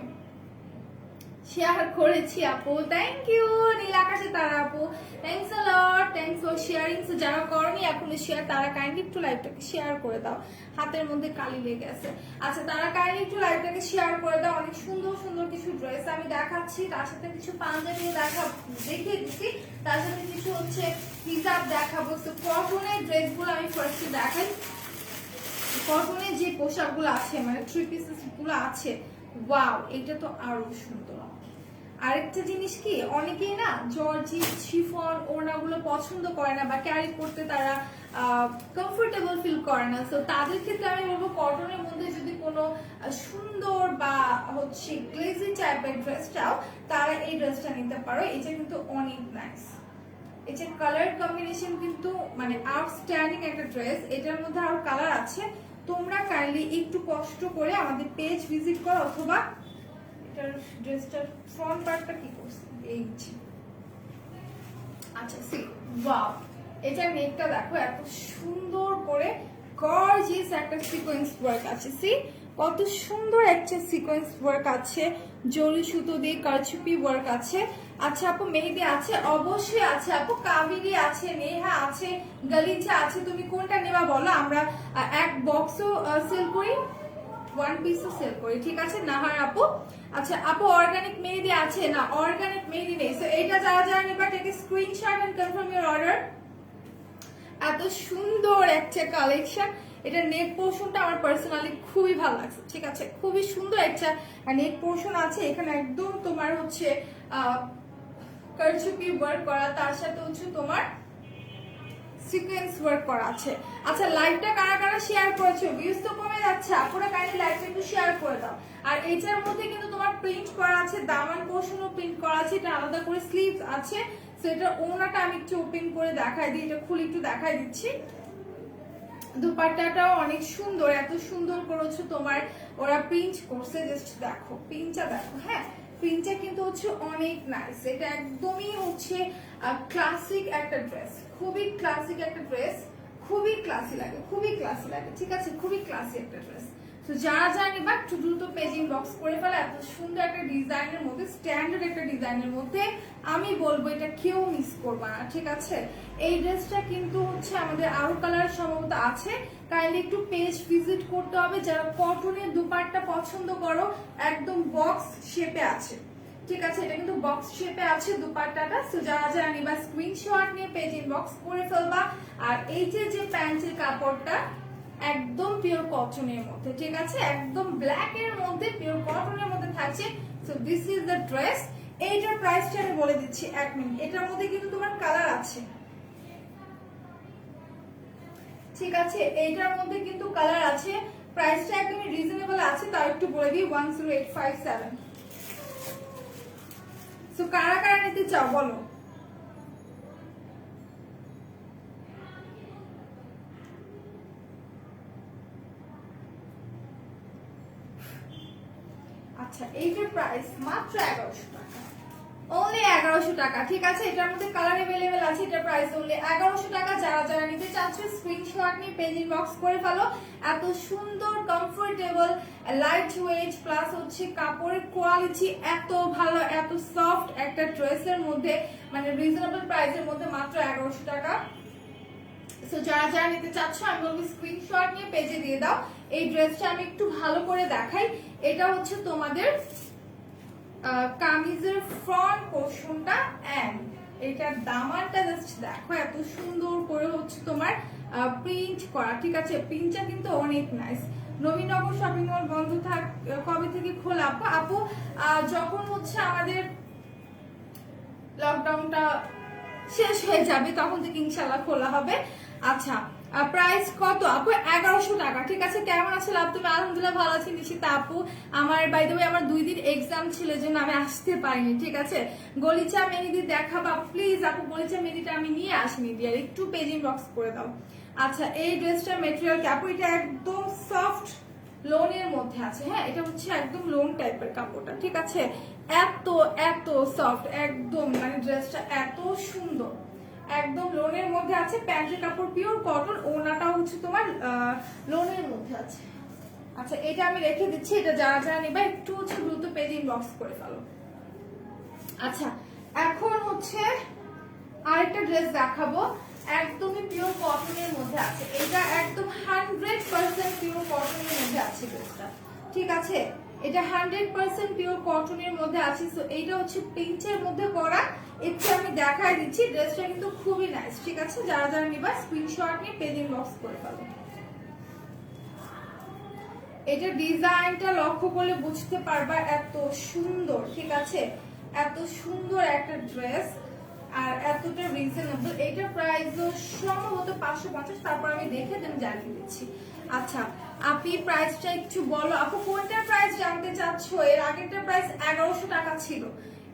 শেয়ার করেছি আপু, থ্যাংক ইউ। নীল আকাশে তারা আপু, thanks a lot, thanks for sharing. So যারা করনি এখন শেয়ার, তারা কাইন্ডলি একটু লাইভটাকে শেয়ার করে দাও। হাতের মধ্যে কালি লেগে আছে। আচ্ছা তারা কাইন্ডলি একটু লাইভটাকে শেয়ার করে দাও। অনেক সুন্দর সুন্দর কিছু ড্রেস আমি দেখাচ্ছি, তার সাথে কিছু পাঞ্জাবিও দেখিয়ে দিচ্ছি, তার সাথে কিছু হচ্ছে হিজাব দেখাবো। তো কটনের ড্রেসগুলো আমি ফার্স্টে দেখাই। কটনের যে পোশাকগুলো আছে মানে থ্রি পিসেস গুলো আছে, ওয়াও এটা তো আরো সুন্দর। আরেকটা জিনিস কি, অনেকেই না জর্জেট শিফন ওড়নাগুলো পছন্দ করে না বা ক্যারি করতে তারা কমফোর্টেবল ফিল করে না। তো তাদের ক্ষেত্রে আমি বলবো কটনের মধ্যে যদি কোনো সুন্দর বা হচ্ছে গ্লেজি টাইপের ড্রেস চাও, তারা এই ড্রেসটা নিতে পারো। এটা কিন্তু অনেক নাইস, এটা কালার কম্বিনেশন কিন্তু মানে আউটস্ট্যান্ডিং একটা ড্রেস। এটার মধ্যে আরো কালার আছে, তোমরা কাইন্ডলি একটু কষ্ট করে আমাদের পেজ ভিজিট করো, অথবা ড্রেসটার ফ্রন্ট পার্টটা কি করছে এই যে। আচ্ছা সি ওয়াও, এটা নেকটা দেখো এত সুন্দর করে গর্জিয়াস একটা সিকোয়েন্স ওয়ার্ক আছে। সি কত সুন্দর একটা সিকোয়েন্স ওয়ার্ক আছে, জরি সুতো দিয়ে কারচুপি ওয়ার্ক আছে। আচ্ছা আপু মেহেদি আছে, অবশ্যই আছে আপু, কাবেরী আছে, নেহা আছে, গালিচা আছে। তুমি কোনটা নেবা বলো, আমরা এক বক্সও সেল করি, ওয়ান পিসও সেল করি, ঠিক আছে নাহার আপু। আচ্ছা আপু অর্গানিক মেহেদি আছে না? অর্গানিক মেহেদি নেই। সো এটা যারা যারা নিবা take screenshot and confirm your order. এত সুন্দর একটা কালেকশন। এটা নেক পোর্শনটা আমার পার্সোনালি খুবই ভালো লাগছে, ঠিক আছে। খুবই সুন্দর একটা নেক পোর্শন আছে, এখানে একদম তোমার হচ্ছে কারচুপি ওয়ার্ক করা, তার সাথে হচ্ছে তোমার সিকোয়েন্স ওয়ার্ক করা আছে। আচ্ছা লাইভটা কারা কারা শেয়ার করেছো, ভিউজ তো কমে যাচ্ছে, আপনারা কাইন্ডলি লাইভটা একটু শেয়ার করে দাও। আর এটার মধ্যে কিন্তু তোমার প্রিন্ট করা আছে, দামান পোর্শনও প্রিন্ট করা আছে, এটা আলাদা করে স্লিভস আছে। সো এটা ওনাটা আমি একটু ওপেন করে দেখাই দিই, এটা খুলে একটু দেখাই দিচ্ছি। দুপাট্টাটাও অনেক সুন্দর, এত সুন্দর করেছো তোমার ওরা প্রিন্ট করছে, জাস্ট দেখো প্রিন্টটা দেখো। হ্যাঁ প্রিন্টটা কিন্তু হচ্ছে অনেক নাইস, এটা একদমই হচ্ছে ক্লাসিক একটা ড্রেস, খুবই ক্লাসিক একটা ড্রেস, খুবই ক্লাসি লাগে, খুবই ক্লাসি লাগে, ঠিক আছে, খুবই ক্লাসি একটা ড্রেস। তো যারা যারা নিবা একটু দ্রুত পেজিং বক্স করে ফেলে। এত সুন্দর একটা ডিজাইনের মধ্যে, স্ট্যান্ডার্ড একটা ডিজাইনের মধ্যে, আমি বলবো এটা কেউ মিস করবা না, ঠিক আছে। এই ড্রেসটা কিন্তু হচ্ছে আমাদের আরো কালার সম্ভবত আছে, কাইন্ডলি একটু পেজ ভিজিট করতে হবে। যারা কটনের দুপাট্টা পছন্দ করো, একদম বক্স শেপে আছে, ঠিক আছে, এটা কিন্তু বক্স শেপে আছে দুপাট্টাটা। সো যারা যারা নিবা স্ক্রিনশট নিয়ে পেজ ইনবক্স করে ফেলবা। আর এই যে প্যান্টের কাপড়টা একদম পিওর কটনের মধ্যে, ঠিক আছে, একদম ব্ল্যাক এর মধ্যে পিওর কটনের মধ্যে থাকছে। So this is the dress. এইটার প্রাইসটা আমি বলে দিচ্ছি, এক মিনিট। এটার মধ্যে কিন্তু তোমার কালার আছে, ঠিক আছে, এইটার মধ্যে কিন্তু কালার আছে। প্রাইসটা একদমই রিজনেবল আছে, তাও একটু বলে দিই 10857। সো কারা কারা নিতে চাও বলো। আচ্ছা এইটার প্রাইস মাত্র 1100 টাকা, অনলি 1100 টাকা, ঠিক আছে। এটার মধ্যে কালার अवेलेबल আছে, এটার প্রাইস অনলি 1100 টাকা। যারা যারা নিতে চাচ্ছ স্ক্রিনশট নিয়ে পেজ ইনবক্স করে ফেলো। এত সুন্দর কমফোর্টেবল লাইট ওয়েট প্লাস হচ্ছে কাপড়ের কোয়ালিটি এত ভালো, এত সফট একটা ড্রেসের মধ্যে, মানে রিজনেবল প্রাইসের মধ্যে মাত্র 1100 টাকা। সো যারা যারা নিতে চাচ্ছ আমি বলবো স্ক্রিনশট নিয়ে পেজে দিয়ে দাও। এই ড্রেসটা আমি একটু ভালো করে দেখাই। এটা হচ্ছে তোমাদের কামিজের ফ্রন্ট পোর্শনটা এন্ড এটার দামানটা জাস্ট দেখো, এত সুন্দর করে হচ্ছে তোমার প্রিন্ট করা। ঠিক আছে, প্রিন্টটা কিন্তু অনেক নাইস। নবীনগর শপিং মল বন্ধ থাক, কবে থেকে খোলা আপু? আপু যখন হচ্ছে আমাদের লকডাউনটা শেষ হয়ে যাবে তখন থেকে ইনশাল্লাহ খোলা হবে। আচ্ছা, প্রাইস কত আপু? 1100 টাকা। ঠিক আছে, কেমন আছে লাভ? তুমি? আলহামদুলিল্লাহ ভালো আছি নিশিতা আপু। আমার বাই দ্য ওয়ে আমার 2 দিন এক্সাম ছিল জন্য আমি আসতে পারিনি। ঠিক আছে, গলিচা মেহেদি দেখাবো প্লিজ আপু? গলিচা মেহেদিটা আমি নিয়ে আসিনি, দিয়ে একটু পেজিং বক্স করে দাও। আচ্ছা, এই ড্রেসটার মেটেরিয়াল কি আপু? এটা একদম সফট লোনের মধ্যে আছে। হ্যাঁ, এটা হচ্ছে একদম লোন টাইপের কাপড়টা। ঠিক আছে, এত এত সফট একদম, মানে ড্রেসটা এত সুন্দর, একদম লোনের মধ্যে আছে। প্যান্টের কাপড় পিওর কটন, ওনাটাও হচ্ছে তোমার লোনের মধ্যে আছে। আচ্ছা, এটা আমি রেখে দিচ্ছি, এটা যারা যারা নেবে একটু হচ্ছে দ্রুত পেজিং বক্স করে ফেলো। আচ্ছা, এখন হচ্ছে আরেকটা ড্রেস দেখাবো, একদমই পিওর কটনের মধ্যে আছে। এটা একদম 100% পিওর কটনের মধ্যে আছে ড্রেসটা। ঠিক আছে, এটা 100% পিওর কটনের মধ্যে আছে। সো এইটা হচ্ছে প্রিন্টের মধ্যে করা। একটু আমি দেখাই দিচ্ছি, ড্রেসটা কিন্তু খুবই নাইস। ঠিক আছে, যারা যারা নিবা স্ক্রিনশট নিয়ে পেজিং বক্স করে ফেলো। এটা ডিজাইনটা লক্ষ্য করলে বুঝতে পারবা এত সুন্দর। ঠিক আছে, এত সুন্দর একটা ড্রেস আর এতটা রিজনেবল। এটার প্রাইসও সম্ভবত 550, তারপর আমি দেখে দেন জানিয়ে দিচ্ছি। আচ্ছা আপনি প্রাইসটা একটু বলো আপু, কোনটার প্রাইস জানতে চাচ্ছো? এর আগেরটার প্রাইস 1100 টাকা ছিল।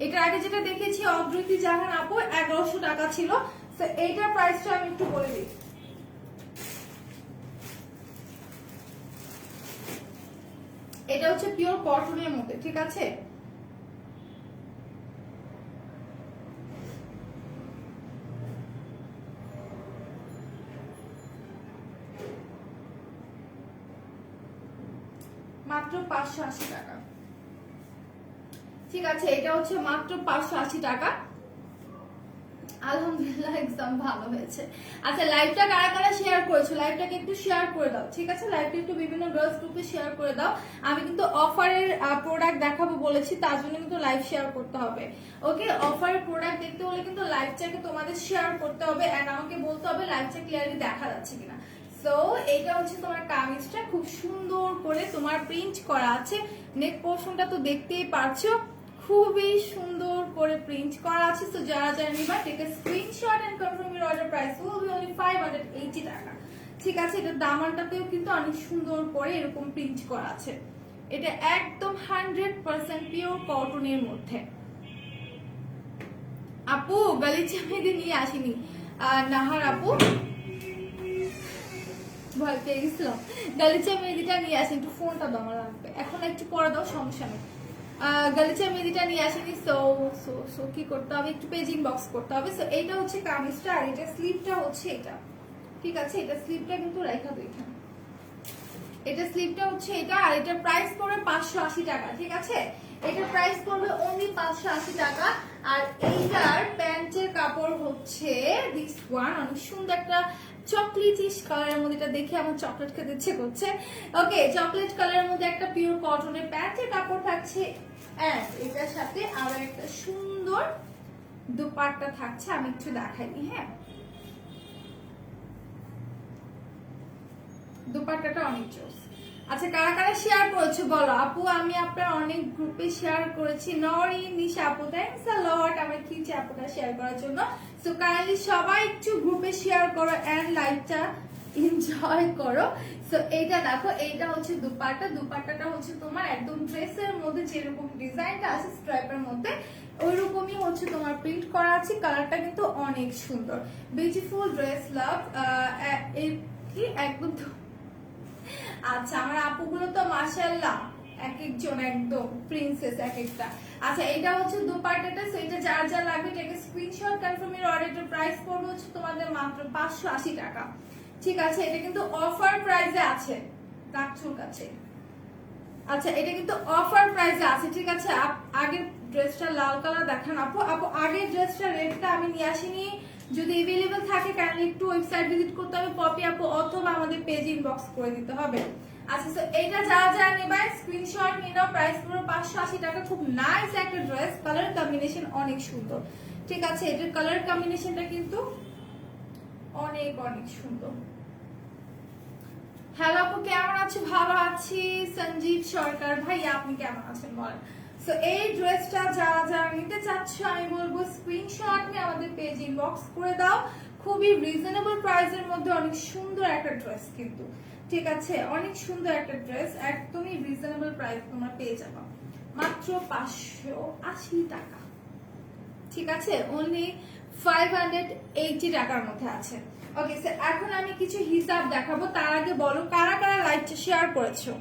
এটার আগে যেটা দেখেছি অদ্রৈতি জাহান আপু 1100 টাকা ছিল। তো এইটার প্রাইসটা আমি একটু বলে দিই। এটা হচ্ছে পিওর কটনের মধ্যে। ঠিক আছে, মাত্র 580 টাকা। ঠিক আছে, এটা হচ্ছে মাত্র 580 টাকা। আলহামদুলিল্লাহ এক্সাম ভালো হয়েছে। আচ্ছা, লাইভটা কারা কারা শেয়ার করেছো? লাইভটাকে একটু শেয়ার করে দাও। ঠিক আছে, লাইভটা একটু বিভিন্ন গার্লস গ্রুপে শেয়ার করে দাও। আমি কিন্তু অফারের প্রোডাক্ট দেখাবো বলেছি, তার জন্য কিন্তু লাইভ শেয়ার করতে হবে। ওকে, অফারের প্রোডাক্ট দেখতে হলে কিন্তু লাইভটাকে তোমাদের শেয়ার করতে হবে এন্ড আমাকে বলতে হবে লাইভটা ক্লিয়ারলি দেখা যাচ্ছে কিনা। সো এইটা হচ্ছে তোমার কামিজটা, খুব সুন্দর করে তোমার প্রিন্ট করা আছে। নেক পোর্শনটা তো দেখতেই পারছো, খুবই সুন্দর করে প্রিন্ট করা আছে। তো যারা যারা নিবা take a screenshot and confirm your order, price will be only 580 taka. ঠিক আছে, এটা দামানটাতেও কিন্তু অনেক সুন্দর করে এরকম প্রিন্ট করা আছে। এটা একদম 100% পিওর কটনের মধ্যে। আপু গালিচা মেহেদি নিয়ে আসিনি, নাহার আপু ভয় পেয়ে গেছিলাম। গালিচা মেহেদিটা নিয়ে আসি, একটু ফোনটা দাও, আমার লাগবে এখন, একটু পরে দাও, সমস্যা নেই। গালিচা মেহেদিটা নিয়ে আসিনি। সো সো সো কি করতে হবে, একটু পেজিং বক্স করতে হবে। সো এইটা হচ্ছে কামিজটা আর এটা স্লিভটা হচ্ছে এটা। ঠিক আছে, এটা স্লিভটা কিন্তু রেখা তো এখানে, এটা স্লিভটা হচ্ছে এটা। আর এটার প্রাইস পড়বে 580 টাকা। ঠিক আছে, এটার প্রাইস পড়বে অনলি 580 টাকা। আর এইটার প্যান্টের কাপড় হচ্ছে দিস ওয়ান, অনেক সুন্দর একটা চকলেটিশ কালারের মধ্যে। এটা দেখে আমার চকলেট খেতে ইচ্ছে করছে। ওকে, চকলেট কালারের মধ্যে একটা পিওর কটনের প্যান্টের কাপড় থাকছে এন্ড এটার সাথে আরো একটা সুন্দর দুপাট্টা থাকছে। আমি একটু দেখাই দিই। হ্যাঁ, দুপাট্টাটা অনেক জোস। আচ্ছা, কারা কারা শেয়ার করেছো বলো আপু? আমি আপনার অনেক গ্রুপে শেয়ার করেছি। নরি নিশা আপু, থ্যাঙ্কস আ লট আমার কিচি আপুটা শেয়ার করার জন্য। সো কাইন্ডলি সবাই একটু গ্রুপে শেয়ার করো এন্ড লাইভটা এনজয় করো। সো এইটা দেখো, এইটা হচ্ছে দুপাট্টা। দুপাট্টাটা হচ্ছে তোমার একদম ড্রেসের মধ্যে যেরকম ডিজাইনটা আছে স্ট্রাইপের মধ্যে ওইরকমই হচ্ছে তোমার প্রিন্ট করা আছে। কালারটা কিন্তু অনেক সুন্দর, বিউটিফুল ড্রেস। লাভ কি একদম। আচ্ছা, আমার আপুগুলো তো মাশাআল্লাহ এক একজন একদম প্রিন্সেস এক একটা। আচ্ছা, এটা হচ্ছে দুপাট্টাটা। সো এটা যার যা লাগবে টেকে screenshot, confirm your order. Price পড়বে হচ্ছে তোমাদের মাত্র 580 টাকা। ঠিক আছে, এটা কিন্তু অফার প্রাইসে আছে কাকচুর কাছে। আচ্ছা, এটা কিন্তু অফার প্রাইসে আছে। ঠিক আছে, আগের ড্রেসটা লাল কালার দেখান আপু। আপু আগের ড্রেসটা রেডটা আমি নিয়ে আসিনি, যদি अवेलेबल থাকে কাইন্ডলি একটু ওয়েবসাইট ভিজিট করতে হবে পপি আপু, অথবা আমাদের পেজ ইনবক্স করে দিতে হবে। আচ্ছা তো এটা যারা যারা নেবেন স্ক্রিনশট নিয়ে নাও, প্রাইস পুরো 580 টাকা। খুব নাইস একটা ড্রেস, কালার কম্বিনেশন অনেক সুন্দর, ঠিক আছে। এটার কালার কম্বিনেশনটা কিন্তু অনেক অনেক সুন্দর। হ্যালো আপু কেমন আছো? ভালো আছি। সঞ্জিত সরকার ভাইয়া আপনি কেমন আছেন বলেন। সো এই ড্রেসটা যারা যারা নিতে চাচ্ছ আমি বলবো স্ক্রিনশট নিয়ে আমাদের পেজ ইনবক্স করে দাও। খুবই রিজনেবল প্রাইসের মধ্যে অনেক সুন্দর একটা ড্রেস কিন্তু, ঠিক আছে। অনেক সুন্দর একটা ড্রেস, একদমই রিজনেবল প্রাইস তোমরা পেয়ে যাবে মাত্র 580 টাকা, ঠিক আছে। অনলি 580 টাকার মধ্যে আছে। ওকে স্যার, এখন আমি কিছু হিসাব দেখাবো, তার আগে বলো কারা কারা লাইভটা শেয়ার করেছো।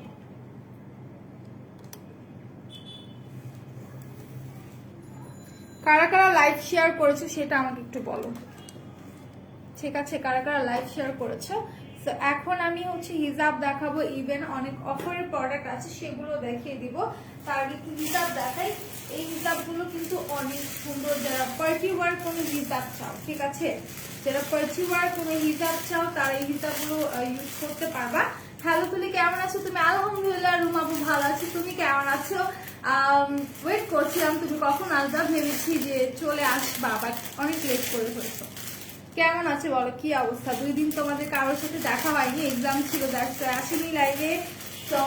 কারা কারা লাইভ শেয়ার করেছো সেটা আমাকে একটু বলো, ঠিক আছে। কারা কারা লাইভ শেয়ার করেছো। সো এখন আমি হচ্ছে হিসাব দেখাবো, ইভেন অনেক অফারের প্রোডাক্ট আছে সেগুলো দেখিয়ে দিব। তার আগে একটু হিসাব দেখাই। এই হিসাবগুলো কিন্তু অনেক সুন্দর, যারা পার্টি ওয়ার কোনো হিসাব চাও, ঠিক আছে। যারা পার্টি ওয়ার কোনো হিসাব চাও তারা এই হিসাবগুলো ইউজ করতে পারবা। হ্যালো তুলি কেমন আছো তুমি? আলহামদুলিল্লাহ রুমাবু ভালো আছি, তুমি কেমন আছো? ওয়েট করছিলাম তুমি কখন আসবা, ভেবেছি যে চলে আসবা, বাট অনেক লেট করে হয়েছে। কেমন আছে বলো, কি অবস্থা? 2 দিন তোমাদের কারোর সাথে দেখা হয়নি, এক্সাম ছিল, আসেনি লাইভে। তো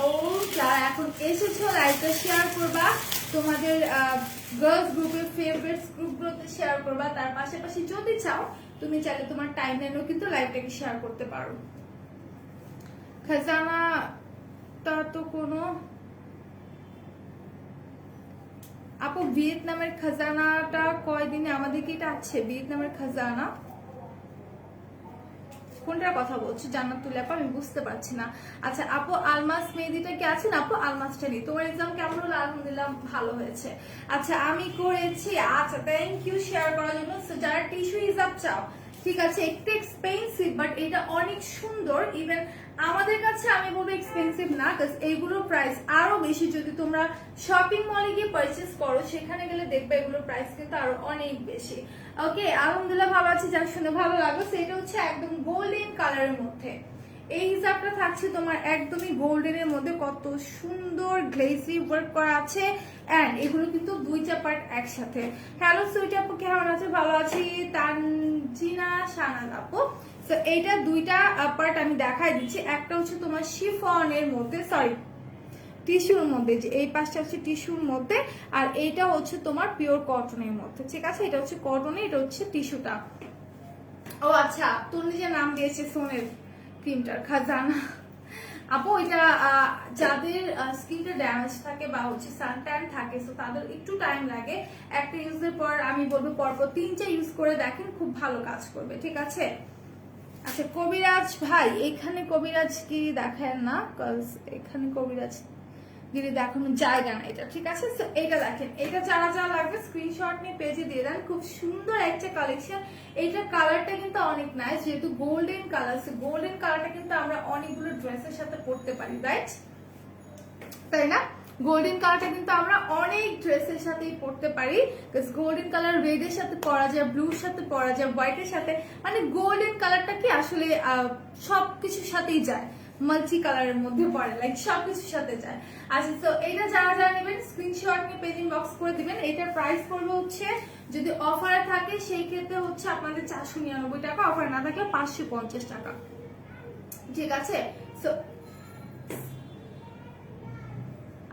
যারা এখন এসেছো লাইভটা শেয়ার করবা, তোমাদের গার্লস গ্রুপের ফেভারিটস গ্রুপগুলোতে শেয়ার করবা। তার পাশাপাশি যদি চাও তুমি চাইলে তোমার টাইমলাইনেও কিন্তু লাইভটাকে শেয়ার করতে পারো। খাজানাটা তো কোনো আপু ভিয়েতনামের খাজানাটা কয়দিনে আমাদেরকে এটা আছে? ভিয়েতনামের খাজানা কোনটার কথা বলছো জান্নাতুল আপু? আমি বুঝতে পারছি না। আচ্ছা আপু আলমাস মেহেদিটা কি আছে না? আপু আলমাসটা নেই। তোমার এক্সাম কেমন হলো? আলহামদুলিল্লাহ ভালো হয়েছে। আচ্ছা আমি করেছি। আচ্ছা থ্যাংক ইউ শেয়ার করার জন্য। যারা টিস্যু হিসাব চাও, ঠিক আছে, একটু এক্সপেন্সিভ বাট এটা অনেক সুন্দর। ইভেন আমাদের কাছে আমি বলবো এক্সপেন্সিভ না, এইগুলোর প্রাইস আরো বেশি। যদি তোমরা শপিং মলে গিয়ে পারচেস করো সেখানে গেলে দেখবে এগুলোর প্রাইস কিন্তু আরো অনেক বেশি। ওকে আলহামদুলিল্লাহ ভালো আছি, যার শুনে ভালো লাগলো। সেটা হচ্ছে একদম গোল্ডেন কালারের মধ্যে এই হিসাবটা থাকছে তোমার একদমই গোল্ডেনের মধ্যে, কত সুন্দর গ্লেসি ওয়ার্ক করা আছে। এন্ড এগুলো কিন্তু 2টা পার্ট একসাথে। হ্যালো সুইটি আপু কেমন আছে? ভালো আছি। তানজিনা শানাল আপু, সো এইটা 2টা পার্ট আমি দেখাই দিচ্ছি। একটা হচ্ছে তোমার শিফনের মধ্যে, সরি টিস্যুর মধ্যে, যে এই পাশটা হচ্ছে টিস্যুর মধ্যে, আর এইটা হচ্ছে তোমার পিওর কটনের মধ্যে, ঠিক আছে। এটা হচ্ছে কটনে, এটা হচ্ছে টিস্যুটা। ও আচ্ছা, তোর নিজের নাম দিয়েছে সোনের ক্রিমটার খাজানা। আপু এটা যাদের স্কিনটা ড্যামেজ থাকে বা হচ্ছে সানট্যান থাকে, তো তাদের একটু টাইম লাগে। একটা ইউজের পর আমি বলবো পরপর 3টা ইউজ করে দেখেন, খুব ভালো কাজ করবে, ঠিক আছে। আচ্ছা কবিরাজ ভাই, এখানে কবিরাজ কি দেখেন না? এখানে কবিরাজ গিরি দেখানোর জায়গা না এটা, ঠিক আছে। তো এটা দেখেন, এটা যারা যারা লাগবে স্ক্রিনশট নিয়ে পেজে দিয়ে দেন। খুব সুন্দর একটা কালেকশন। এইটার কালারটা কিন্তু অনেক নাইস, যেহেতু গোল্ডেন কালার, গোল্ডেন কালারটা কিন্তু আমরা অনেকগুলো ড্রেসের সাথে পরতে পারি, রাইট? তাই না? গোল্ডেন কালারটা কিন্তু আমরা অনেক ড্রেসের সাথেই পরতে পারি। গোল্ডেন কালার রেডের সাথে পরা যায়, ব্লুর সাথে পরা যায়, হোয়াইটের সাথে, মানে গোল্ডেন কালারটা কি আসলে সবকিছুর সাথেই যায়, মাল্টি কালারের মধ্যে পড়ে, লাইক সবকিছুর সাথে যায়। আচ্ছা তো এটা যারা যারা নেবেন স্ক্রিনশট নিয়ে পেজ ইনবক্স করে দিবেন। এটার প্রাইস পড়বে হচ্ছে, যদি অফারে থাকে সেই ক্ষেত্রে হচ্ছে আপনাদের 499 টাকা, অফার না থাকলে 550 টাকা, ঠিক আছে। সো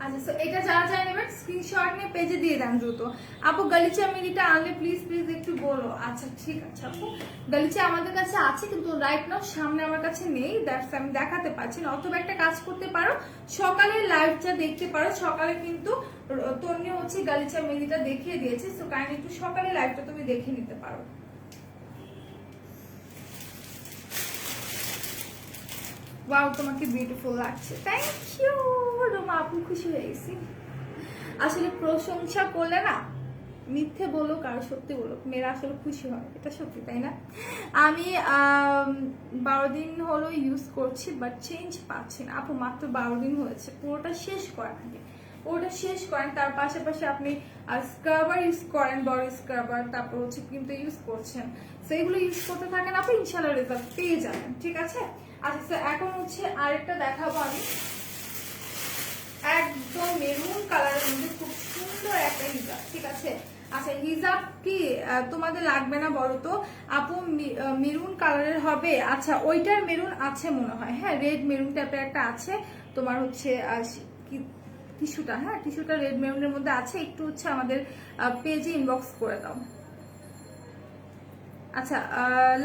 আচ্ছা তো এটা যারা যারা নেবেন স্ক্রিনশট নিয়ে পেজে দিয়ে দেন দ্রুত। আপু গালিচা মিনিটা আনলে প্লিজ প্লিজ একটু বলো। আচ্ছা ঠিক আছে আপু, গালিচা আমাদের কাছে আছে কিন্তু রাইট নাও সামনে আমার কাছে নেই, দ্যাটস আমি দেখাতে পারছি না। অথবা একটা কাজ করতে পারো, সকালে লাইভটা দেখতে পারো। সকালে কিন্তু তন্নি হচ্ছে গালিচা মিনিটা দেখিয়ে দিয়েছে, সো কাইন্ডলি একটু সকালে লাইভটা তুমি দেখে নিতে পারো। ওয়াও তোমাকে বিউটিফুল লাগছে, থ্যাংক ইউ রোমা আপু, খুশি হয়ে গেছি। আসলে প্রশংসা করলে না, মিথ্যে বলো কারো সত্যি বলো, মেয়েরা আসলে খুশি হয়, এটা সত্যি, তাই না? আমি 12 দিন হলো ইউজ করছি বাট চেঞ্জ পাচ্ছি না। আপু মাত্র 12 দিন হয়েছে, পুরোটা শেষ করেন আগে, পুরোটা শেষ করেন। তার পাশাপাশি আপনি স্ক্রাবার ইউজ করেন, বডি স্ক্রাবার, তারপর হচ্ছে কিন্তু ইউজ করছেন, সেইগুলো ইউজ করতে থাকেন, আপনি ইনশাল্লাহ রেজাল্ট পেয়ে যাবেন, ঠিক আছে। আচ্ছা এখন হচ্ছে আরেকটা দেখাবো আমি, একদম মেরুন কালারের মধ্যে খুব সুন্দর একটা হিজাব। ঠিক আছে, আচ্ছা হিজাব কি তোমাদের লাগবে না বলো তো আপু? মেরুন কালারের হবে? আচ্ছা ওইটার মেরুন আছে মনে হয়, হ্যাঁ রেড মেরুন টাইপের একটা আছে তোমার হচ্ছে টিস্যুটা, হ্যাঁ টিস্যুটা রেড মেরুনের মধ্যে আছে। একটু হচ্ছে আমাদের পেজে ইনবক্স করে দাও। আচ্ছা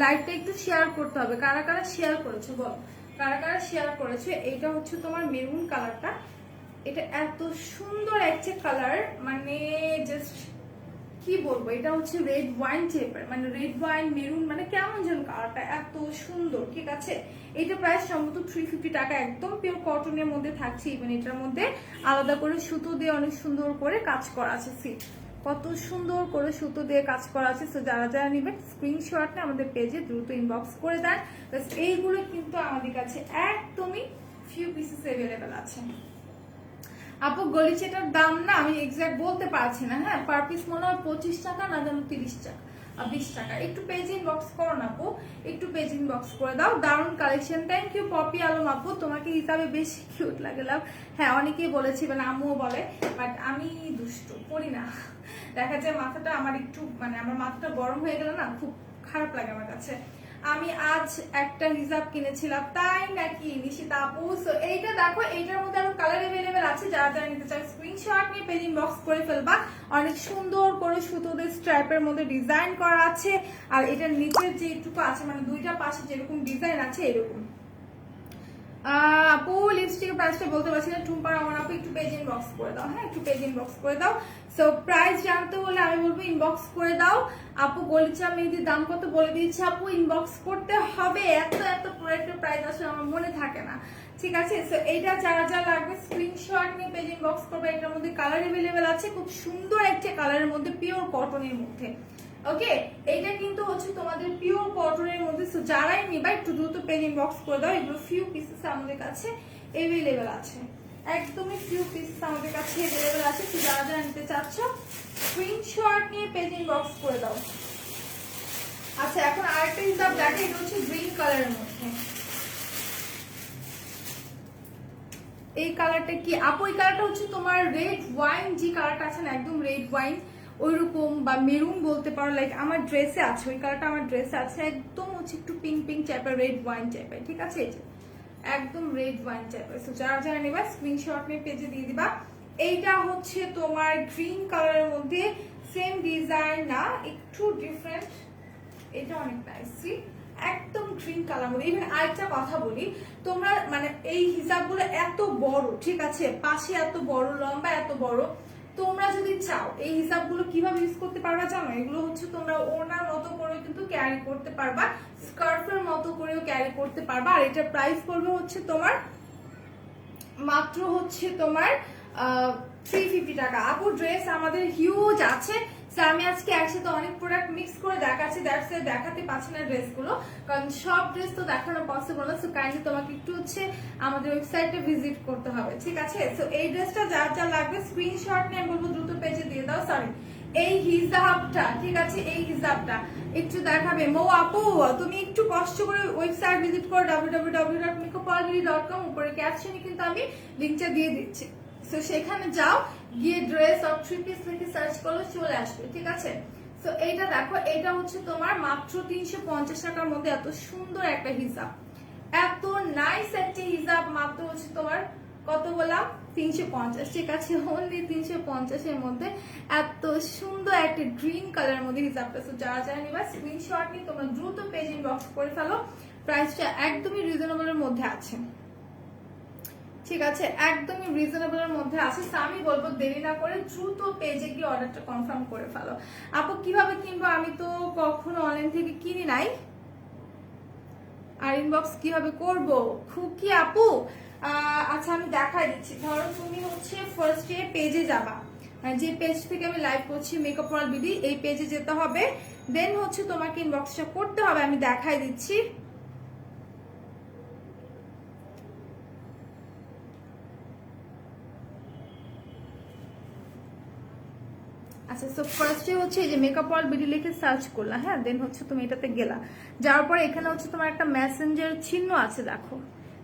লাইভটা একটু শেয়ার করতে হবে, কারা কারা শেয়ার করেছো বলো, কারা কারা শেয়ার করেছো? এইটা হচ্ছে তোমার মেরুন কালারটা, এটা এত সুন্দর একটা কালার, মানে জাস্ট কি বলবো, এটা হচ্ছে রেড ওয়াইন টাইপের, মানে রেড ওয়াইন মেরুন, মানে কেমন যেন কালারটা এত সুন্দর। ঠিক আছে, এটা প্রাইস সম্ভবত 350 টাকা, একদম পিওর কটনের মধ্যে থাকছে। ইভেন এটার মধ্যে আলাদা করে সুতো দিয়ে অনেক সুন্দর করে কাজ করা আছে। কত সুন্দর করে সুতো দিয়ে কাজ করা আছে। তো যারা যারা নেবেন স্ক্রিনশট নিয়ে আমাদের পেজে দ্রুত ইনবক্স করে দেন। এইগুলো কিন্তু আমাদের কাছে একদমই ফিউ পিসেস অ্যাভেলেবেল আছে। আপু গলিচেটার দাম না আমি এক্সাক্ট বলতে পারছি না, হ্যাঁ পার পিস মনে হয় 25 টাকা, না যেন 30 টাকা 20 টাকা। একটু পেজ ইনবক্স করো না আপু, একটু পেজ ইনবক্স করে দাও। দারুণ collection, thank you Popy Alam আপু, তোমাকে হিসাবে বেশি কিউট লাগে লাভ। হ্যাঁ অনেকেই বলেছি, মানে আম্মুও বলে, বাট আমি দুষ্টু পড়ি না। দেখা যায় মাথাটা আমার একটু, মানে আমার মাথাটা গরম হয়ে গেলে না খুব খারাপ লাগে আমার কাছে। আমি আজ একটা হিজাব কিনেছিলাম, তাই নাকি নিশিতা আপু? সো এইটা দেখো, এইটার মধ্যে আরো কালার अवेलेबल আছে, যারা যারা নিতে চান স্ক্রিনশট নিয়ে পেজ ইনবক্স করে ফেলবা। অনেক সুন্দর করে সুতোদের স্ট্রাইপের মধ্যে ডিজাইন করা আছে, আর এটার নিচের যেটুকু আছে, মানে দুইটা পাশে যেরকম ডিজাইন আছে এরকম। আপু লিপস্টিকের প্রাইসটা বলতে পারছি না, টুম্পা রহমান আপু একটু পেজ ইনবক্স করে দাও, হ্যাঁ একটু পেজ ইনবক্স করে দাও। সো প্রাইস জানতে হলে আমি বলবো ইনবক্স করে দাও। আপু গলিচা মেহেদির দাম কত বলে দিয়েছে আপু, ইনবক্স করতে হবে, এত এত প্রোডাক্টের প্রাইস আসলে আমার মনে থাকে না। ঠিক আছে, সো এইটা যারা যা লাগবে স্ক্রিনশট নিয়ে পেজ ইনবক্স করবে। এটার মধ্যে কালার अवेलेबल আছে, খুব সুন্দর একটা কালারের মধ্যে, পিওর কটনের মধ্যে। ওকে, এইটা কিন্তু হচ্ছে তোমাদের পিওর কটনের মধ্যে। সো যারাই নিবা একটু দ্রুত পেজ ইনবক্স করে দাও। এগুলো ফিউ পিসেস আমাদের কাছে अवेलेबल আছে, একদমই ফিউ পিসেস আমাদের কাছে अवेलेबल আছে। তো যারা যারা নিতে চাচ্ছ স্ক্রিনশট নিয়ে পেজ ইনবক্স করে দাও। আচ্ছা এখন আরেকটা হিসাব দেখে, এটা হচ্ছে গ্রিন কালারের মধ্যে। এই কালারটা কি আপু? এই কালারটা হচ্ছে তোমার রেড ওয়াইন, যে কালারটা আছে না একদম রেড ওয়াইন ওইরকম, বা মেরুন বলতে পারো, লাইক আমার ড্রেসে আছে ওই কালারটা, আমার ড্রেসে আছে একদম হচ্ছে একটু পিঙ্ক পিঙ্ক টাইপের, রেড ওয়াইন টাইপের। ঠিক আছে, এই যে একদম রেড ওয়াইন টাইপের। সো যারা যারা নেবা স্ক্রিনশট নিয়ে পেজে দিয়ে দিবা। এইটা হচ্ছে তোমার গ্রিন কালারের মধ্যে, সেম ডিজাইন না, একটু ডিফারেন্ট, এটা অনেক নাইস, একদম গ্রিন কালার মধ্যে। ইভেন আরেকটা কথা বলি, তোমরা মানে এই হিজাবগুলো এত বড়, ঠিক আছে পাশে এত বড়, লম্বা এত বড়, তোমরা যদি চাও এই হিসাবগুলো কিভাবে ইউজ করতে পারবা জানো? এগুলো হচ্ছে তোমরা ওনার মতো করে কিন্তু ক্যারি করতে পারবা, স্কার্ফের মতো করেও ক্যারি করতে পারবা। আর এটার প্রাইস পড়বে হচ্ছে তোমার মাত্র হচ্ছে তোমার 350 টাকা। আপু ড্রেস আমাদের হিউজ আছে, আমি আজকে একসাথে অনেক প্রোডাক্ট মিক্স করে দেখাচ্ছি, দ্যাটস দেখাতে পাচ্ছি না ড্রেসগুলো, কারণ সব ড্রেস তো দেখানো পসিবল না। সো কাইন্ডলি তোমাকে একটু হচ্ছে আমাদের ওয়েবসাইটে ভিজিট করতে হবে, ঠিক আছে? সো এই ড্রেসটা যার যা লাগবে স্ক্রিনশট নিয়ে বলবো দ্রুত পেজে দিয়ে দাও। সরি, এই হিজাবটা, ঠিক আছে এই হিজাবটা একটু দেখাবে মো আপু, তুমি একটু কষ্ট করে ওয়েবসাইট ভিজিট করো www.makeupalbiri.com, উপরে ক্যাপশনে কিন্তু আমি লিংকটা দিয়ে দিচ্ছি। সো সেখানে যাও, গিয়ে ড্রেস অর থ্রি পিস লিখে সার্চ করলে চলে আসবে, ঠিক আছে? সো এইটা দেখো, এটা হচ্ছে তোমার মাত্র 350 টাকার মধ্যে এত সুন্দর একটা হিজাব, এত নাইস একটা হিজাব, মাত্র হচ্ছে তোমার কত বললাম 350, ঠিক আছে অনলি 350 এর মধ্যে এত সুন্দর একটা গ্রিন কালারের মধ্যে হিজাবটা। সো যারা যারা নিবা স্ক্রিনশট নিয়ে তোমরা দ্রুত পেজ ইনবক্স করে ফেলো, প্রাইসটা একদমই রিজনেবলের মধ্যে আছে, ঠিক আছে একদমই রিজনেবলের মধ্যে আছে। আমি বলবো দেরি না করে দ্রুত পেজে গিয়ে অর্ডারটা কনফার্ম করে ফেলো। আপু কিভাবে কিনবো? আমি তো কখনো অনলাইন থেকে কিনি নাই, আর ইনবক্স কিভাবে করব খুকি আপু? আচ্ছা আমি দেখাই দিচ্ছি। ধরো তুমি হচ্ছে ফার্স্ট ডে পেজে যাবা, যে পেজ থেকে আমি লাইভ করছি মেকআপ ওয়ার্ল্ড বিডি, এই পেজে যেতে হবে, দেন হচ্ছে তোমাকে ইনবক্সটা করতে হবে। আমি দেখাই দিচ্ছি, আচ্ছা, সো ফার্স্টে হচ্ছে এই যে মেকআপ ওয়ার্ল্ড বিডি লিখে সার্চ করলাম, হ্যাঁ, দেন হচ্ছে তুমি এটাতে গেলা, যাওয়ার পরে এখানে হচ্ছে তোমার একটা মেসেঞ্জার চিহ্ন আছে, দেখো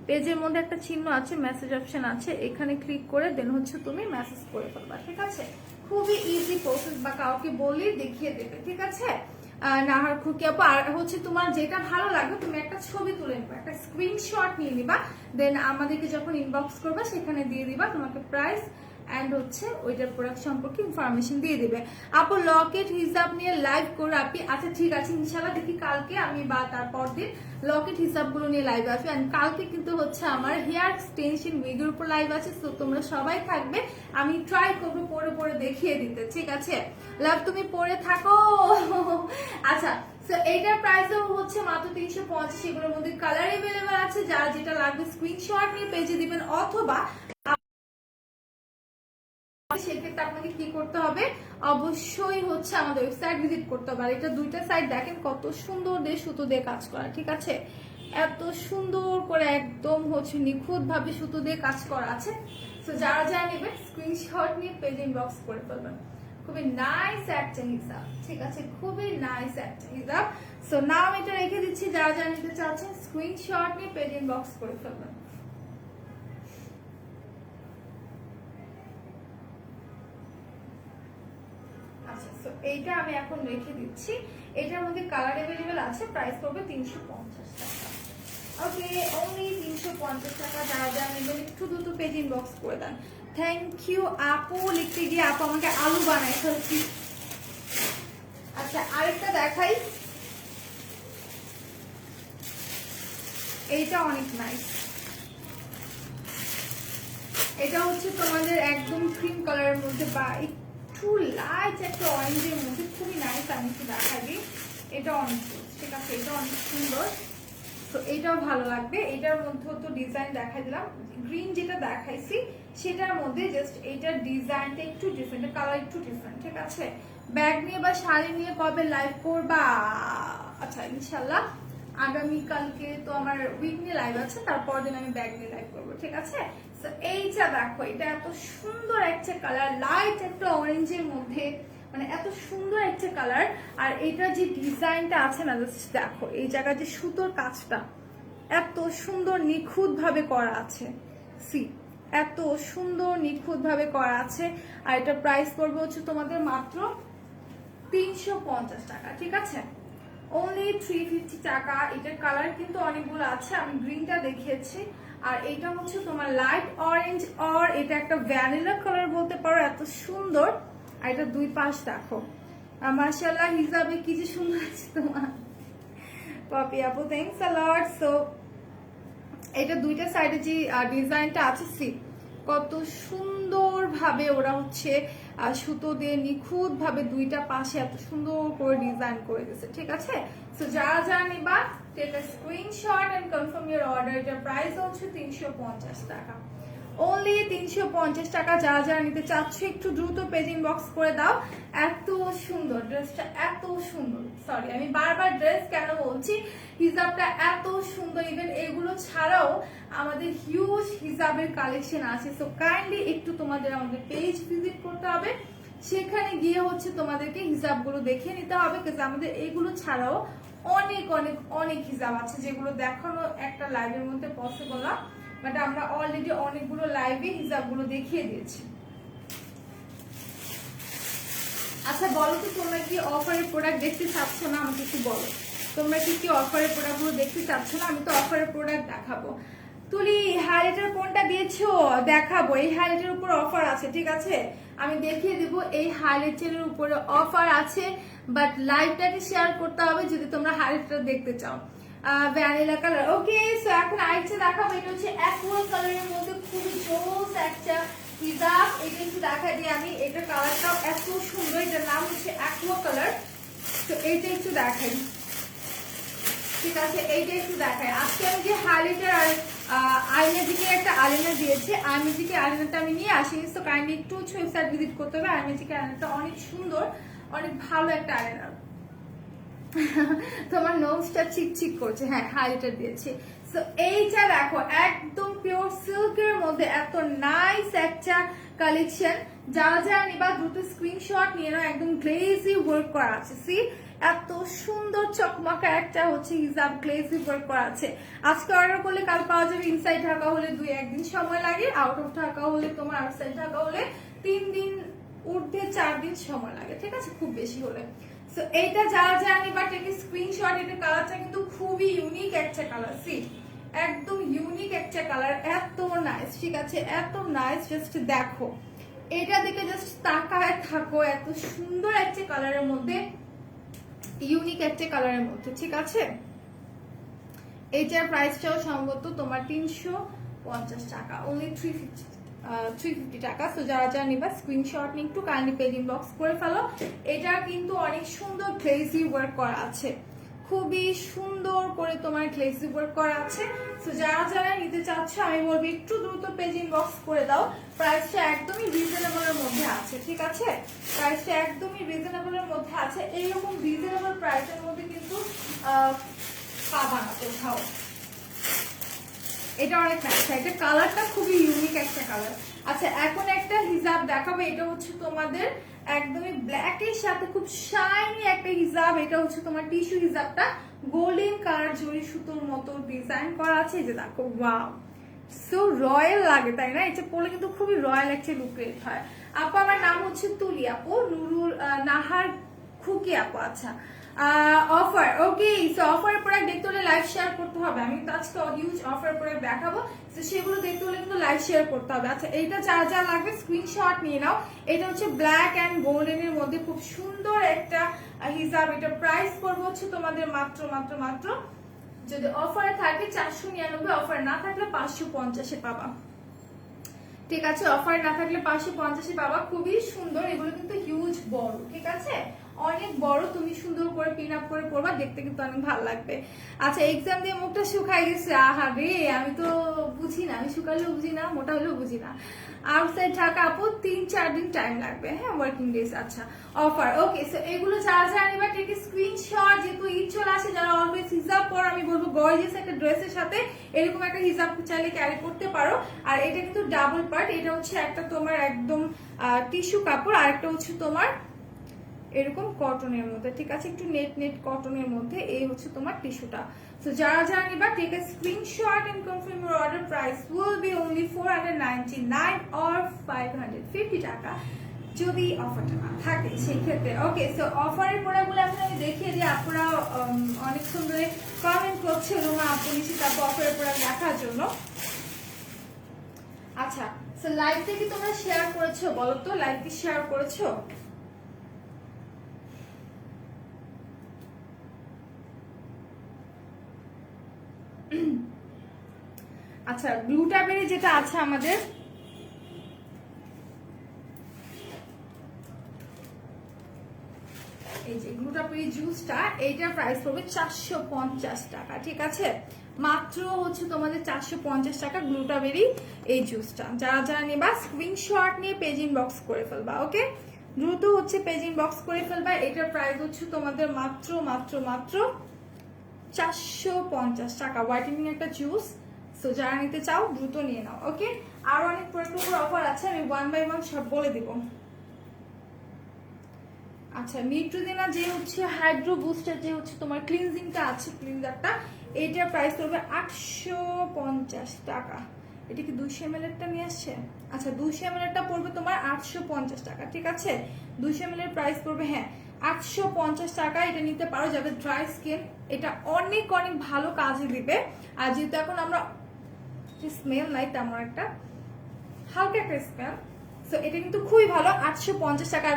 পেজের মধ্যে একটা চিহ্ন আছে, মেসেজ অপশন আছে, এখানে ক্লিক করে দেন হচ্ছে তুমি মেসেজ করে ফেলবা, ঠিক আছে। খুবই ইজি প্রসেস, বা কাউকে বলি দেখিয়ে দেবে, ঠিক আছে। নাহার খুকি আপু, আর হচ্ছে তোমার যেটা ভালো লাগবে তুমি একটা ছবি তুলে নিবা, একটা স্ক্রিনশট নিয়ে নিবা, দেন আমাদেরকে যখন ইনবক্স করবা সেখানে দিয়ে দিবা, তোমাকে প্রাইস এন্ড হচ্ছে ওইটার প্রোডাক্ট সম্পর্কে ইনফরমেশন দিয়ে দিবে। আপু লকেট হিসাব নিয়ে লাইভ করে আপনি, আচ্ছা ঠিক আছে, ইনশাল্লাহ দেখি কালকে আমি বা তারপর দিন লকেট হিসাবগুলো নিয়ে লাইভ আসবে। এন্ড কালকে কিন্তু হচ্ছে আমার হেয়ার এক্সটেনশন উইগের উপর লাইভ আছে, তো তোমরা সবাই থাকবে, আমি ট্রাই করবো পরে পরে দেখিয়ে দিতে, ঠিক আছে। লাভ তুমি পরে থাকো। আচ্ছা, এইটার প্রাইসও হচ্ছে মাত্র 350, এগুলোর মধ্যে কালার এভেলেবেল আছে, যার যেটা লাগবে স্ক্রিনশট নিয়ে পেজে দিবেন, অথবা সেক্ষেত্রে আপনাকে কি করতে হবে, অবশ্যই হচ্ছে আমাদের ওয়েবসাইট ভিজিট করতে হবে। আর এটা দুইটা সাইড দেখেন কত সুন্দর দিয়ে সুতো দিয়ে কাজ করা, ঠিক আছে, এত সুন্দর করে একদম হচ্ছে নিখুঁত ভাবে সুতো দিয়ে কাজ করা আছে। তো যারা যারা নেবেন স্ক্রিনশট নিয়ে পেজ ইনবক্স করে ফেলবেন। খুবই নাইস একটা হিসাব, ঠিক আছে, খুবই নাইস একটা হিসাব। সো নাও এটা রেখে দিচ্ছি, যারা যারা নিতে চাচ্ছেন স্ক্রিনশট নিয়ে পেজ ইনবক্স করে ফেলবেন। এইটা আমি এখন রেখে দিচ্ছি, এটার মধ্যে কালার अवेलेबल আছে, প্রাইস পড়বে 350 টাকা। ওকে, অনলি 350 টাকা। যারা যারা নেবেন একটু দ্রুত পেজ ইনবক্স করে দেন। থ্যাংক ইউ আপু, লিখতে গিয়ে আপু আমাকে আলু বানায় ফেলছি। আচ্ছা, আরেকটা দেখাই, এইটা অনেক নাইস, এটা হচ্ছে তোমাদের একদম ক্রিম কালারের মধ্যে বা একটু লাইট একটা অরেঞ্জের মধ্যে, খুবই নাইস। আমি একটু দেখাবি, এটা অনেক, ঠিক আছে, এটা অনেক সুন্দর, তো এটাও ভালো লাগবে। এটার মধ্যে তো ডিজাইন দেখাই দিলাম, গ্রিন যেটা দেখাইছি সেটার মধ্যে জাস্ট এইটার ডিজাইনটা একটু ডিফারেন্ট, কালার একটু ডিফারেন্ট, ঠিক আছে। ব্যাগ নিয়ে বা শাড়ি নিয়ে কবে লাইভ করবা? আচ্ছা, ইনশাল্লাহ আগামীকালকে তো আমার উইক নিয়ে লাইভ আছে, তারপর দিন আমি ব্যাগ নিয়ে লাইভ করবো, ঠিক আছে। এইটা দেখো, এটা এত সুন্দর একটা কালার, লাইট একটা অরেঞ্জের মধ্যে, মানে এত সুন্দর একটা কালার। আর এটা যে ডিজাইনটা আছে না, দেখো এই জায়গায় যে সুতোর কাজটা এত সুন্দর নিখুঁত ভাবে করা আছে, সি এত সুন্দর নিখুঁত ভাবে করা আছে। আর এটা প্রাইস পড়বে হচ্ছে তোমাদের মাত্র 350 টাকা, ঠিক আছে, অনলি 350 টাকা। এটার কালার কিন্তু অনেকগুলো আছে, আমি গ্রিনটা দেখিয়েছি, আর এটা হচ্ছে তোমার লাইট অরেঞ্জ, আর এটা একটা ভ্যানিলা কালার বলতে পারো, এত সুন্দর। আর এটা দুই পাশ দেখো, মাশাআল্লাহ হিসাবে কি যে সুন্দর আছে তোমার পপি আপু, থ্যাঙ্কস আ লট। সো এটা দুইটা সাইডে যে ডিজাইনটা আছে, সি কত সুন্দর ভাবে ওরা হচ্ছে সুতো দিয়ে নিখুঁত ভাবে দুইটা পাশে এত সুন্দর করে ডিজাইন করে দিয়েছে, ঠিক আছে। সো যারা যারা নিবা take a screenshot and confirm your order. এটার প্রাইস হচ্ছে 350 টাকা, অনলি 350 টাকা। যারা যারা নিতে চাচ্ছ একটু দ্রুত পেজ ইনবক্স করে দাও। এত সুন্দর ড্রেসটা, এত সুন্দর, সরি আমি বারবার ড্রেস কেন বলছি, হিজাবটা এত সুন্দর। ইভেন এগুলো ছাড়াও আমাদের হিউজ হিজাবের কালেকশন আছে, সো কাইন্ডলি একটু তোমাদের আমাদের পেজ ভিজিট করতে হবে, সেখানে গিয়ে হচ্ছে তোমাদেরকে হিজাবগুলো দেখে নিতে হবে, কারণ আমাদের এগুলো ছাড়াও অনেক অনেক অনেক হিজাব আছে যেগুলো দেখানো একটা লাইভের মধ্যে পসিবল না, বাট আমরা অলরেডি অনেকগুলো লাইভে হিজাবগুলো দেখিয়ে দিয়েছি। আচ্ছা বলো তো, তোমরা কি অফারের প্রোডাক্ট দেখতে চাচ্ছ না? আমাকে একটু বলো, তোমরা কি অফারের প্রোডাক্টগুলো দেখতে চাচ্ছ না? আমি তো অফারের প্রোডাক্ট দেখাবো। তুলি হাইলাইটার কোনটা দিয়েছো? দেখাবো, এই হাইলাইটের উপর অফার আছে, ঠিক আছে, আমি দেখিয়ে দিব। এই হাইলাইটারের উপরে অফার আছে, বাট লাইভটাকে শেয়ার করতে হবে যদি তোমরা হাইলাইটার দেখতে চাও। ভ্যানিলা কালার, ওকে। সো এখন আরেকটা দেখাবো, এটা হচ্ছে অ্যাকুয়া কালারের মধ্যে খুবই জোস একটা হিজাব। এটা একটু দেখা দিই আমি, এটা কালারটাও এত সুন্দর, এটার নাম হচ্ছে অ্যাকুয়া কালার। তো এইটা একটু দেখাই, ঠিক আছে, এইটা একটু দেখাই। আজকে আমি যে হাইলাইটার আর আইম্যাজিকের একটা আয়না দিয়েছি, আইম্যাজিকের আয়নাটা আমি নিয়ে আসি, তো কাইন্ডলি একটু ওয়েবসাইট ভিজিট করতে হবে। আইম্যাজিকের আয়নাটা অনেক সুন্দর, অনেক ভালো একটা আয়না। তোমার নোজটা চিকচিক করছে, হ্যাঁ হাইলাইটার দিয়েছি। সো এইটা দেখো, একদম পিওর সিল্কের মধ্যে এত নাইস একটা কালেকশন। যারা যারা নিবা দ্রুত স্ক্রিনশট নিয়ে নাও, একদম গ্লেজি ওয়ার্ক করা আছে। সি এত সুন্দর চকমকা একটা হচ্ছে হিজাব গ্লেজি ওয়ার্ক করা আছে। আজকে অর্ডার করলে কাল পাওয়া যাবে। ইনসাইড ঢাকা হলে 2-1 দিন সময় লাগে, আউট অফ ঢাকা হলে তোমার আউটসাইড ঢাকা হলে 3 দিন ঊর্ধ্বে 4 দিন সময় লাগে, ঠিক আছে, খুব বেশি হলে। সো এইটা যারা যারা নিবা টেকে স্ক্রিনশট। এটা কালারটা কিন্তু খুবই ইউনিক একটা কালার। সি একদম ইউনিক একটা কালার, এত নাইস, ঠিক আছে, এত নাইস। জাস্ট দেখো, এটা দেখে জাস্ট তাকায় থাকো, এত সুন্দর একটা কালারের মধ্যে, ইউনিক একটা কালারের মধ্যে, ঠিক আছে। এইটার প্রাইসটাও সম্ভবত তোমার 350 টাকা, অনলি 350 টাকা। তো যারা যারা নিবা স্ক্রিনশট নিয়ে একটু কাইন্ডলি পেজ ইনবক্স করে ফেলো। এটা কিন্তু অনেক সুন্দর গ্লেজি ওয়ার্ক করা আছে, খুবই সুন্দর করে তোমার গ্লেজি ওয়ার্ক করা আছে। তো যারা যারা নিতে চাচ্ছ আমি বলবো একটু দ্রুত পেজ ইনবক্স করে দাও। প্রাইসটা একদমই রিজনেবলের মধ্যে আছে, ঠিক আছে, প্রাইসটা একদমই রিজনেবলের মধ্যে আছে। এইরকম রিজনেবল প্রাইসের মধ্যে কিন্তু পাবা না কোথাও। এটা অনেক নাইস, এটা কালারটা খুবই ইউনিক একটা কালার। আচ্ছা, এখন একটা হিজাব দেখাবো। এটা হচ্ছে তোমাদের একদমই ব্ল্যাক এর সাথে খুব শাইনি একটা হিজাব। এটা হচ্ছে তোমার টিস্যু হিজাবটা গোল্ডেন কালার জরি সুতোর মতো ডিজাইন করা আছে। এই যে দেখো, ওয়াও, সো রয়্যাল লাগে, তাই না? এটা পরলে কিন্তু খুবই রয়্যাল একটা লুক ক্রিয়েট হয়। আপু আমার নাম হচ্ছে তুলি আপু, নুরুল নাহার খুকি আপু। আচ্ছা, অফার, ওকে। সো অফারের প্রোডাক্ট দেখতে হলে লাইভ শেয়ার করতে হবে। আমি তো আজকে হিউজ অফার প্রোডাক্ট দেখাবো, তো সেগুলো দেখতে হলে কিন্তু লাইভ শেয়ার করতে হবে। আচ্ছা, এইটা যা যা লাগবে স্ক্রিনশট নিয়ে নাও। এটা হচ্ছে ব্ল্যাক অ্যান্ড গোল্ডেনের মধ্যে খুব সুন্দর একটা হিজাব। এটা প্রাইস পড়বে হচ্ছে তোমাদের মাত্র মাত্র মাত্র, যদি অফারে থাকে 499, অফার না থাকলে 550-এ পাবা, ঠিক আছে। অফার না থাকলে 550-এ পাবা। খুবই সুন্দর, এগুলো কিন্তু হিউজ বড়, ঠিক আছে, অনেক বড়। তুমি সুন্দর করে পিন আপ করে পরবা, দেখতে কিন্তু অনেক ভালো লাগবে। আচ্ছা, এক্সাম দিয়ে মুখটা শুকাই গেছে, আহা রে, আমি তো বুঝি না, আমি শুকালেও বুঝি না, মোটা হলেও বুঝি না। আউটসাইড ঢাকা আপু 3-4 দিন টাইম লাগবে, হ্যাঁ, ওয়ার্কিং ডেজ। আচ্ছা, অফার, ওকে। সো এগুলো যারা যারা নিবা টেকে স্ক্রিনশট। যেহেতু ঈদ চলে আসে, যারা অলওয়েজ হিজাব পরো, আমি বলবো গর্জিয়াস একটা ড্রেসের সাথে এরকম একটা হিজাব চাইলে ক্যারি করতে পারো। আর এটা কিন্তু ডাবল পার্ট, এটা হচ্ছে একটা তোমার একদম টিস্যু কাপড়, আর একটা হচ্ছে তোমার এরকম কটনের মধ্যে, ঠিক আছে, একটু নেট নেট কটনের মধ্যে। এই হচ্ছে তোমার টিস্যুটা। সো যারা যারা নিবা take a screenshot and confirm your order. Price will be only 499 or 550 taka, যদি অফারটা না থাকে সেই ক্ষেত্রে। ওকে, সো অফারের প্রোডাক্টগুলো এখন আমি দেখিয়ে দিই। আপনারা অনেকক্ষণ ধরে কমেন্ট করছে রুমা আপু নিশ্চিত আপু অফারের প্রোডাক্ট দেখার জন্য। আচ্ছা, সো লাইভ থেকে তোমরা শেয়ার করেছো, বলো তো লাইভ কি শেয়ার করেছো? আচ্ছা, গ্লুটাবেরি যেটা আছে আমাদের, এই যে গ্লুটাবেরি জুসটা, এইটার প্রাইস পড়বে 450 টাকা, ঠিক আছে, মাত্র হচ্ছে তোমাদের 450 টাকা গ্লুটাবেরি এই জুসটা। যারা যারা নেবা স্ক্রিনশট নিয়ে পেজ ইনবক্স করে ফেলবা, ওকে, দ্রুত হচ্ছে পেজ ইনবক্স করে ফেলবা। এটার প্রাইস হচ্ছে তোমাদের মাত্র মাত্র মাত্র 450 টাকা, হোয়াইটেনিং একটা জুস। সো যারা নিতে চাও দ্রুত নিয়ে নাও, ওকে। আর অনেক প্রোডাক্টের উপর অফার আছে, আমি 1 বাই 1 সব বলে দিব। আচ্ছা, নিউট্রিজিনা যে হচ্ছে হাইড্রো বুস্টার যে হচ্ছে তোমার ক্লিনজিংটা আছে, ক্লিনজারটা, এইটার প্রাইস পড়বে 850 টাকা। এটা কি 200 ml এরটা নিয়ে আসছে? আচ্ছা, 200 ml এরটা পড়বে তোমার 850 টাকা, ঠিক আছে, 200 ml এর প্রাইস পড়বে, হ্যাঁ, 850 টাকা। এটা নিতে পারো যাদের ড্রাই স্কিন, এটা অনেক অনেক ভালো কাজে দিবে। আর যেহেতু এখন আমরা স্মেল নাই তেমন একটা, হালকা একটা স্মেল, সো এটা কিন্তু খুবই ভালো। 850 টাকা।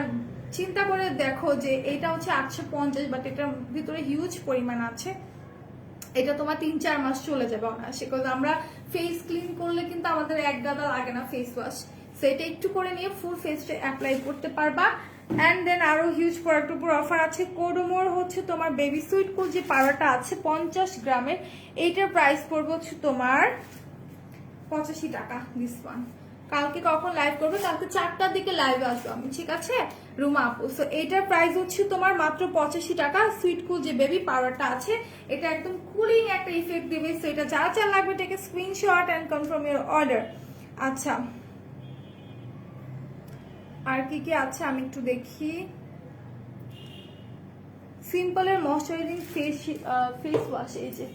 চিন্তা করে দেখো যে এটা হচ্ছে 850, বাট এটার ভিতরে হিউজ পরিমাণ আছে। এটা তোমার 3-4 মাস চলে যাবে অনায়াসে, বিকজ আমরা ফেস ক্লিন করলে কিন্তু আমাদের এক গাদা লাগে না ফেস ওয়াশ। সো এটা একটু করে নিয়ে ফুল ফেসটা অ্যাপ্লাই করতে পারবা। অ্যান্ড দেন আরো হিউজ প্রোডাক্টের উপর অফার আছে। কোডোমোর হচ্ছে তোমার বেবি সুইট কুল যে পাউডারটা আছে 50 গ্রামের, এইটার প্রাইস পড়বে হচ্ছে তোমার 85 টাকা। দিস ওয়ান কালকে কখন লাইভ করবে? কালকে 4টার দিকে লাইভ আসবো আমি, ঠিক আছে, রুমা আপু। সো এটার প্রাইস হচ্ছে তোমার মাত্র 85 টাকা। সুইট কুল যে বেবি পাউডারটা আছে, এটা একদম কুলিং একটা ইফেক্ট দেবে। সো এটা যা যা লাগবে take screenshot and confirm your order. আচ্ছা, আর কি কি আছে আমি একটু দেখি। সিম্পলের ময়শ্চারাইজিং ফেস ওয়াশ, এই যে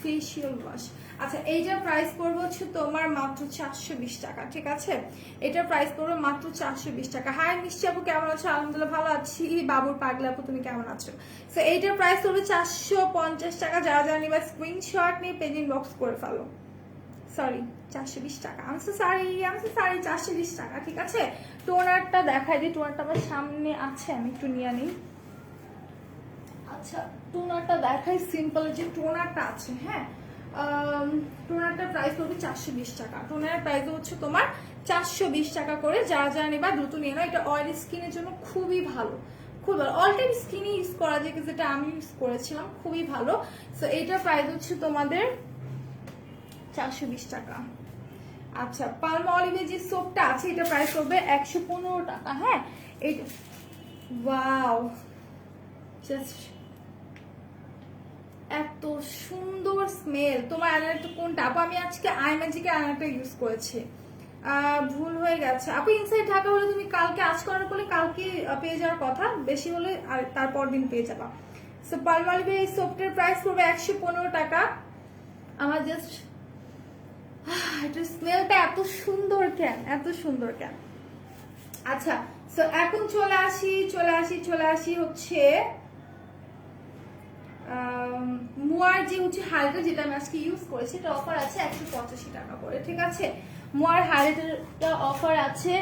ফেশিয়াল ওয়াশ। আচ্ছা, এইটার প্রাইস পড়বে হচ্ছে তোমার মাত্র 420 টাকা। ঠিক আছে, এটার প্রাইস পড়বে মাত্র 420 টাকা। হাই মিষ্টি আপু, কেমন আছো? আলহামদুলিল্লাহ ভালো আছি। বাবুর পাগলা আপু, তুমি কেমন আছো? তো এইটার প্রাইস পড়বে 450 টাকা। যারা যারা নিবা স্ক্রিনশট নিয়ে পেজ ইনবক্স করে ফেলো। সরি, 420 টাকা। আমি তো সরি 420 টাকা। ঠিক আছে, টোনারটা দেখাই দিই। টোনারটা আমার সামনে আছে, আমি একটু নিয়ে নিই। আচ্ছা, টোনারটা দেখাই। সিম্পল যে টোনারটা আছে, হ্যাঁ, টোনারটার প্রাইস হবে 420 টাকা। টোনারের প্রাইস হচ্ছে তোমার 420 টাকা করে। যারা যারা নেবা দ্রুত নিয়ে নাও। এটা অয়েলি স্কিনের জন্য খুবই ভালো, খুব ভালো। অল টাইম স্কিনে ইউজ করা যায়, যেটা আমি ইউজ করেছিলাম, খুবই ভালো। সো এইটার প্রাইস হচ্ছে তোমাদের 420 টাকা। আচ্ছা, পালম অলিভের যে সোপটা আছে, এটা প্রাইস হবে 115 টাকা। হ্যাঁ, এইটা ওয়াও, জাস্ট এত সুন্দর স্মেল। তোমার আইলাইনারটা কোনটা আপু? আমি আজকে আই ম্যাজিকের আইলাইনারটা ইউজ করেছি। ভুল হয়ে গেছে আপু। ইনসাইড ঢাকা হলে তুমি কালকে, আজ করার পরে কালকে পেয়ে যাওয়ার কথা, বেশি হলে আর তারপর দিন পেয়ে যাবা। সো পালমালিভের এই সোপটার প্রাইস পড়বে 115 টাকা। আমার জাস্ট এটার স্মেলটা এত সুন্দর কেন, এত সুন্দর কেন। আচ্ছা, সো এখন চলে আসি হচ্ছে মুয়ার যে হচ্ছে হাইলাইটার, যেটা আমি আজকে ইউজ করেছি, এটা অফার আছে 185 টাকা করে। ঠিক আছে, মুয়ার হাইলাইটারটা অফার আছে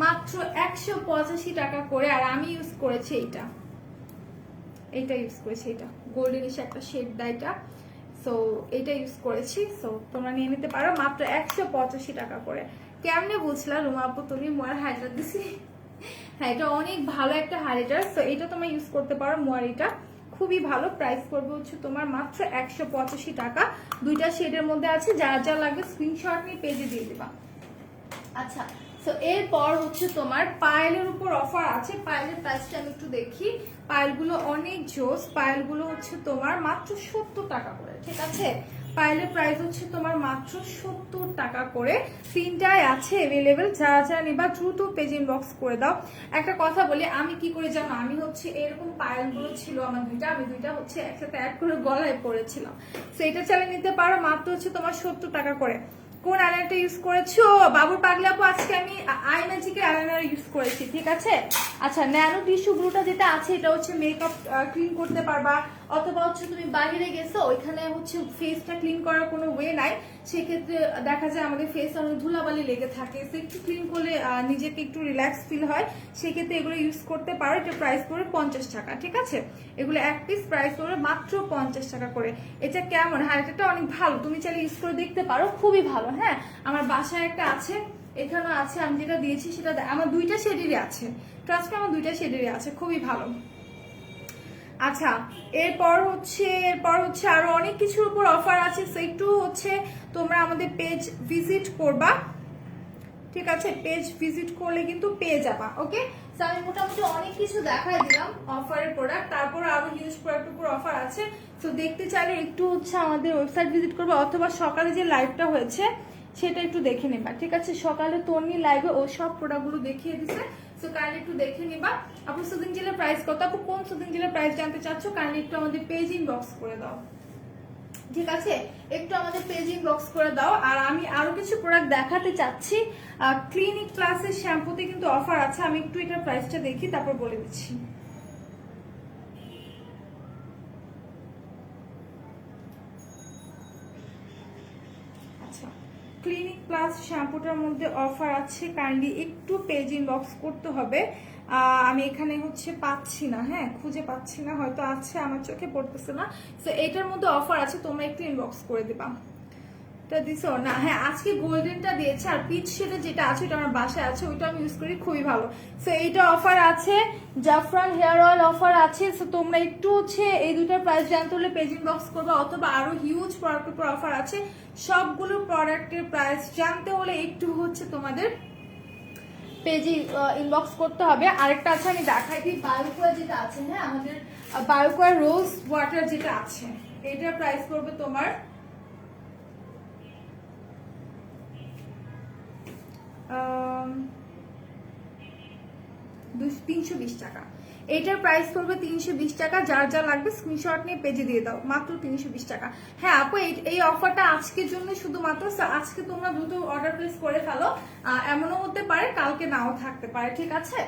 মাত্র 185 টাকা করে। আর আমি ইউজ করেছি এইটা ইউজ করেছি, এটা গোল্ডেনিশ একটা শেড ডাইটা। সো এটা ইউজ করেছি। সো তোমরা নিয়ে নিতে পারো মাত্র 185 টাকা করে। কেমনে বুঝলা রুমা আপু তুমি মুয়ার হাইলাইটার দিছি? হ্যাঁ, এটা অনেক ভালো একটা হাইলাইটার। সো এটা তোমরা ইউজ করতে পারো। মুয়ার এটা খুবই ভালো। প্রাইস পড়বে হচ্ছে তোমার মাত্র 185 টাকা। দুইটা শেডের মধ্যে আছে। যার যা লাগবে স্ক্রিনশট নিয়ে পেজে দিয়ে দিবা। আচ্ছা, সো এরপর হচ্ছে তোমার পায়েলের উপর অফার আছে। পায়েলের প্রাইসটা আমি একটু দেখি। পায়েলগুলো অনেক জোস। পায়েলগুলো হচ্ছে তোমার মাত্র 70 টাকা করে। ঠিক আছে, পায়েলের প্রাইস হচ্ছে তোমার মাত্র 70 টাকা করে। তিনটায় আছে অ্যাভেলেবেল। যারা যারা নিবা দ্রুত পেজ ইনবক্স করে দাও। একটা কথা বলি, আমি কি করে জানো, আমি হচ্ছে এরকম পায়েলগুলো ছিল আমার দুইটা, আমি দুইটা হচ্ছে একসাথে অ্যাড করে গলায় পরেছিলাম। সো এটা চালিয়ে নিতে পারো, মাত্র হচ্ছে তোমার 70 টাকা করে। কোন আইলাইনারটা ইউজ করেছো? বাবুর পাগলা আপু, আজকে আমি আই ম্যাজিকের আইলাইনার ইউজ করেছি। ঠিক আছে, আচ্ছা, ন্যানো টিস্যু গ্লুটা যেটা আছে, এটা হচ্ছে মেকআপ ক্লিন করতে পারবা, অথবা হচ্ছে তুমি বাইরে গেছো, ওইখানে হচ্ছে ফেসটা ক্লিন করার কোনো ওয়ে নাই, সেক্ষেত্রে দেখা যায় আমাদের ফেস অনেক ধুলাবালি লেগে থাকে। সো একটু ক্লিন করলে নিজেকে একটু রিল্যাক্স ফিল হয়, সেক্ষেত্রে এগুলো ইউজ করতে পারো। এটা প্রাইস পড়বে 50 টাকা। ঠিক আছে, এগুলো এক পিস প্রাইস পড়বে মাত্র 50 টাকা করে। এটা কেমন? হাইলাইটারটা অনেক ভালো, তুমি চাইলে ইউজ করে দেখতে পারো, খুবই ভালো। হ্যাঁ, আমার বাসায় একটা আছে, এখানে আছে, আমি যেটা দিয়েছি সেটা আমার দুইটা শেডেরই আছে। ট্রাস্ট মি, আমার দুইটা শেডেরই আছে, খুবই ভালো। আচ্ছা, এরপর হচ্ছে আরো অনেক কিছুর উপর অফার আছে। সো একটু হচ্ছে তোমরা আমাদের পেজ ভিজিট করবা। ঠিক আছে, পেজ ভিজিট করলে কিন্তু পেয়ে যাবা। ওকে, সো আমি মোটামুটি অনেক কিছু দেখাই দিলাম অফারের প্রোডাক্ট। তারপর আরো হিউজ প্রোডাক্টের উপর অফার আছে। সো দেখতে চাইলে একটু হচ্ছে আমাদের ওয়েবসাইট ভিজিট করবা, অথবা সকালে যে লাইভটা হয়েছে সেটা একটু দেখে নেবা। ঠিক আছে, সকালে তন্নি লাইভে ও সব প্রোডাক্টগুলো দেখিয়ে দিছে। সো কাইন্ডলি একটু দেখে নিবা। আপু সুদিন জেলার প্রাইস কত? আপু কোন সুদিন জেলার প্রাইস জানতে চাচ্ছ? কাইন্ডলি একটু আমাদের পেজ ইনবক্স করে দাও। ঠিক আছে, একটু আমাদের পেজ ইনবক্স করে দাও। আর আমি আরো কিছু প্রোডাক্ট দেখাতে চাচ্ছি। ক্লিনিক প্লাসের শ্যাম্পুতে কিন্তু অফার আছে। আমি একটু এটার প্রাইসটা দেখি, তারপর বলে দিচ্ছি। আচ্ছা, ক্লিনিক প্লাস শ্যাম্পুটার মধ্যে অফার আছে। কাইন্ডলি একটু পেজ ইনবক্স করতে হবে। আমি এখানে হচ্ছে পাচ্ছি না, হ্যাঁ, খুঁজে পাচ্ছি না, হয়তো আছে, আমার চোখে পড়তেছে না। সো এটার মধ্যে অফার আছে, তোমরা একটু ইনবক্স করে দিবা। দিছো না? হ্যাঁ, আজকে গোল্ডেনটা দিয়েছে। আর পিচ শেডে যেটা আছে ওটা আমার বাসায় আছে, ওইটা আমি ইউজ করি, খুবই ভালো। সো এইটা অফার আছে। জাফরান হেয়ার অয়েল অফার আছে। সো তোমরা একটু হচ্ছে এই দুটার প্রাইস জানতে হলে পেজ ইনবক্স করবা, অথবা আরো হিউজ প্রোডাক্টের উপর অফার আছে। সবগুলো প্রোডাক্টের প্রাইস জানতে হলে একটু হচ্ছে তোমাদের পেজে ইনবক্স করতে হবে। আরেকটা আছে, আমি দেখাই দিই, বায়োকোয়া যেটা আছে, হ্যাঁ, আমাদের বায়োকোয়া রোজ ওয়াটার যেটা আছে, এটার প্রাইস পড়বে তোমার 320 টাকা। এটার প্রাইস পড়বে 320 টাকা। যার যা লাগবে স্ক্রিনশট নিয়ে পেজে দিয়ে দাও, মাত্র 320 টাকা। হ্যাঁ আপু, এই অফারটা আজকের জন্য শুধুমাত্র, আজকে তোমরা দ্রুত অর্ডার প্লেস করে ফেলো। এমনও হতে পারে কালকে নাও থাকতে পারে, ঠিক আছে?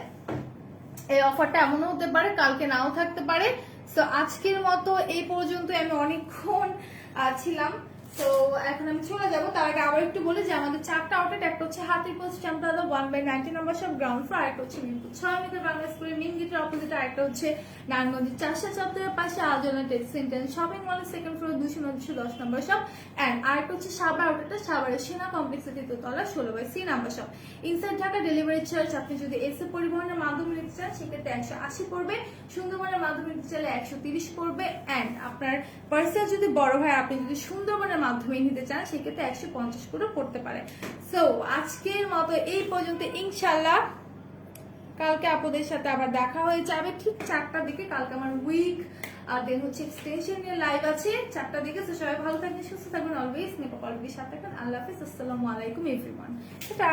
এই অফারটা এমনও হতে পারে কালকে নাও থাকতে পারে। সো আজকের মতো এই পর্যন্ত। আমি অনেকক্ষণ ছিলাম, তো এখন আমি চলে যাবো। তার আগে আবার একটু বলি যে আমাদের 4টা আউটলেট, একটা হচ্ছে হাতির পোস্ট চামড়া 1/90 নম্বর শপ গ্রাউন্ড ফ্লোর, একটা হচ্ছে মিরপুর 6 মিটার বাংলা স্কুলের মেইন গেটের অপোজিট, আর একটা হচ্ছে নারায়ণগঞ্জের 400 চত্বরের পাশে আজনা টেক সেন্টার শপিং মলের সেকেন্ড ফ্লোর 210 নম্বর শপ। এন্ড আরেকটা হচ্ছে সাভার আউটলেটটা সাভারের সেনা কমপ্লেক্সের তৃতীয়তলা 16/C নাম্বার shop. Inside Dhaka delivery charge আপনি যদি এসে পরিবহনের মাধ্যমে নিতে চান সেক্ষেত্রে 180 পড়বে, সুন্দরবনের মাধ্যমে নিতে চাইলে 130 পড়বে। এন্ড আপনার পার্সেল যদি বড় হয়, আপনি যদি সুন্দরবনের মাধ্যমে নিতে চান সেক্ষেত্রে 150 করে পড়তে পারে। সো আজকের মতো এই পর্যন্ত। ইনশাল্লাহ কালকে আপনাদের সাথে আবার দেখা হয়ে যাবে ঠিক 4টার দিকে। কালকে আমার উইক আর দেন হচ্ছে এক্সটেনশন নিয়ে লাইভ আছে 4টার দিকে। তো সবাই ভালো থাকবেন, সুস্থ থাকবেন, অলওয়েজ মেকআপ অলওয়েজ সাথে থাকবেন। আল্লাহ হাফিজ, আসসালামু আলাইকুম এভরিওয়ান, টাটা।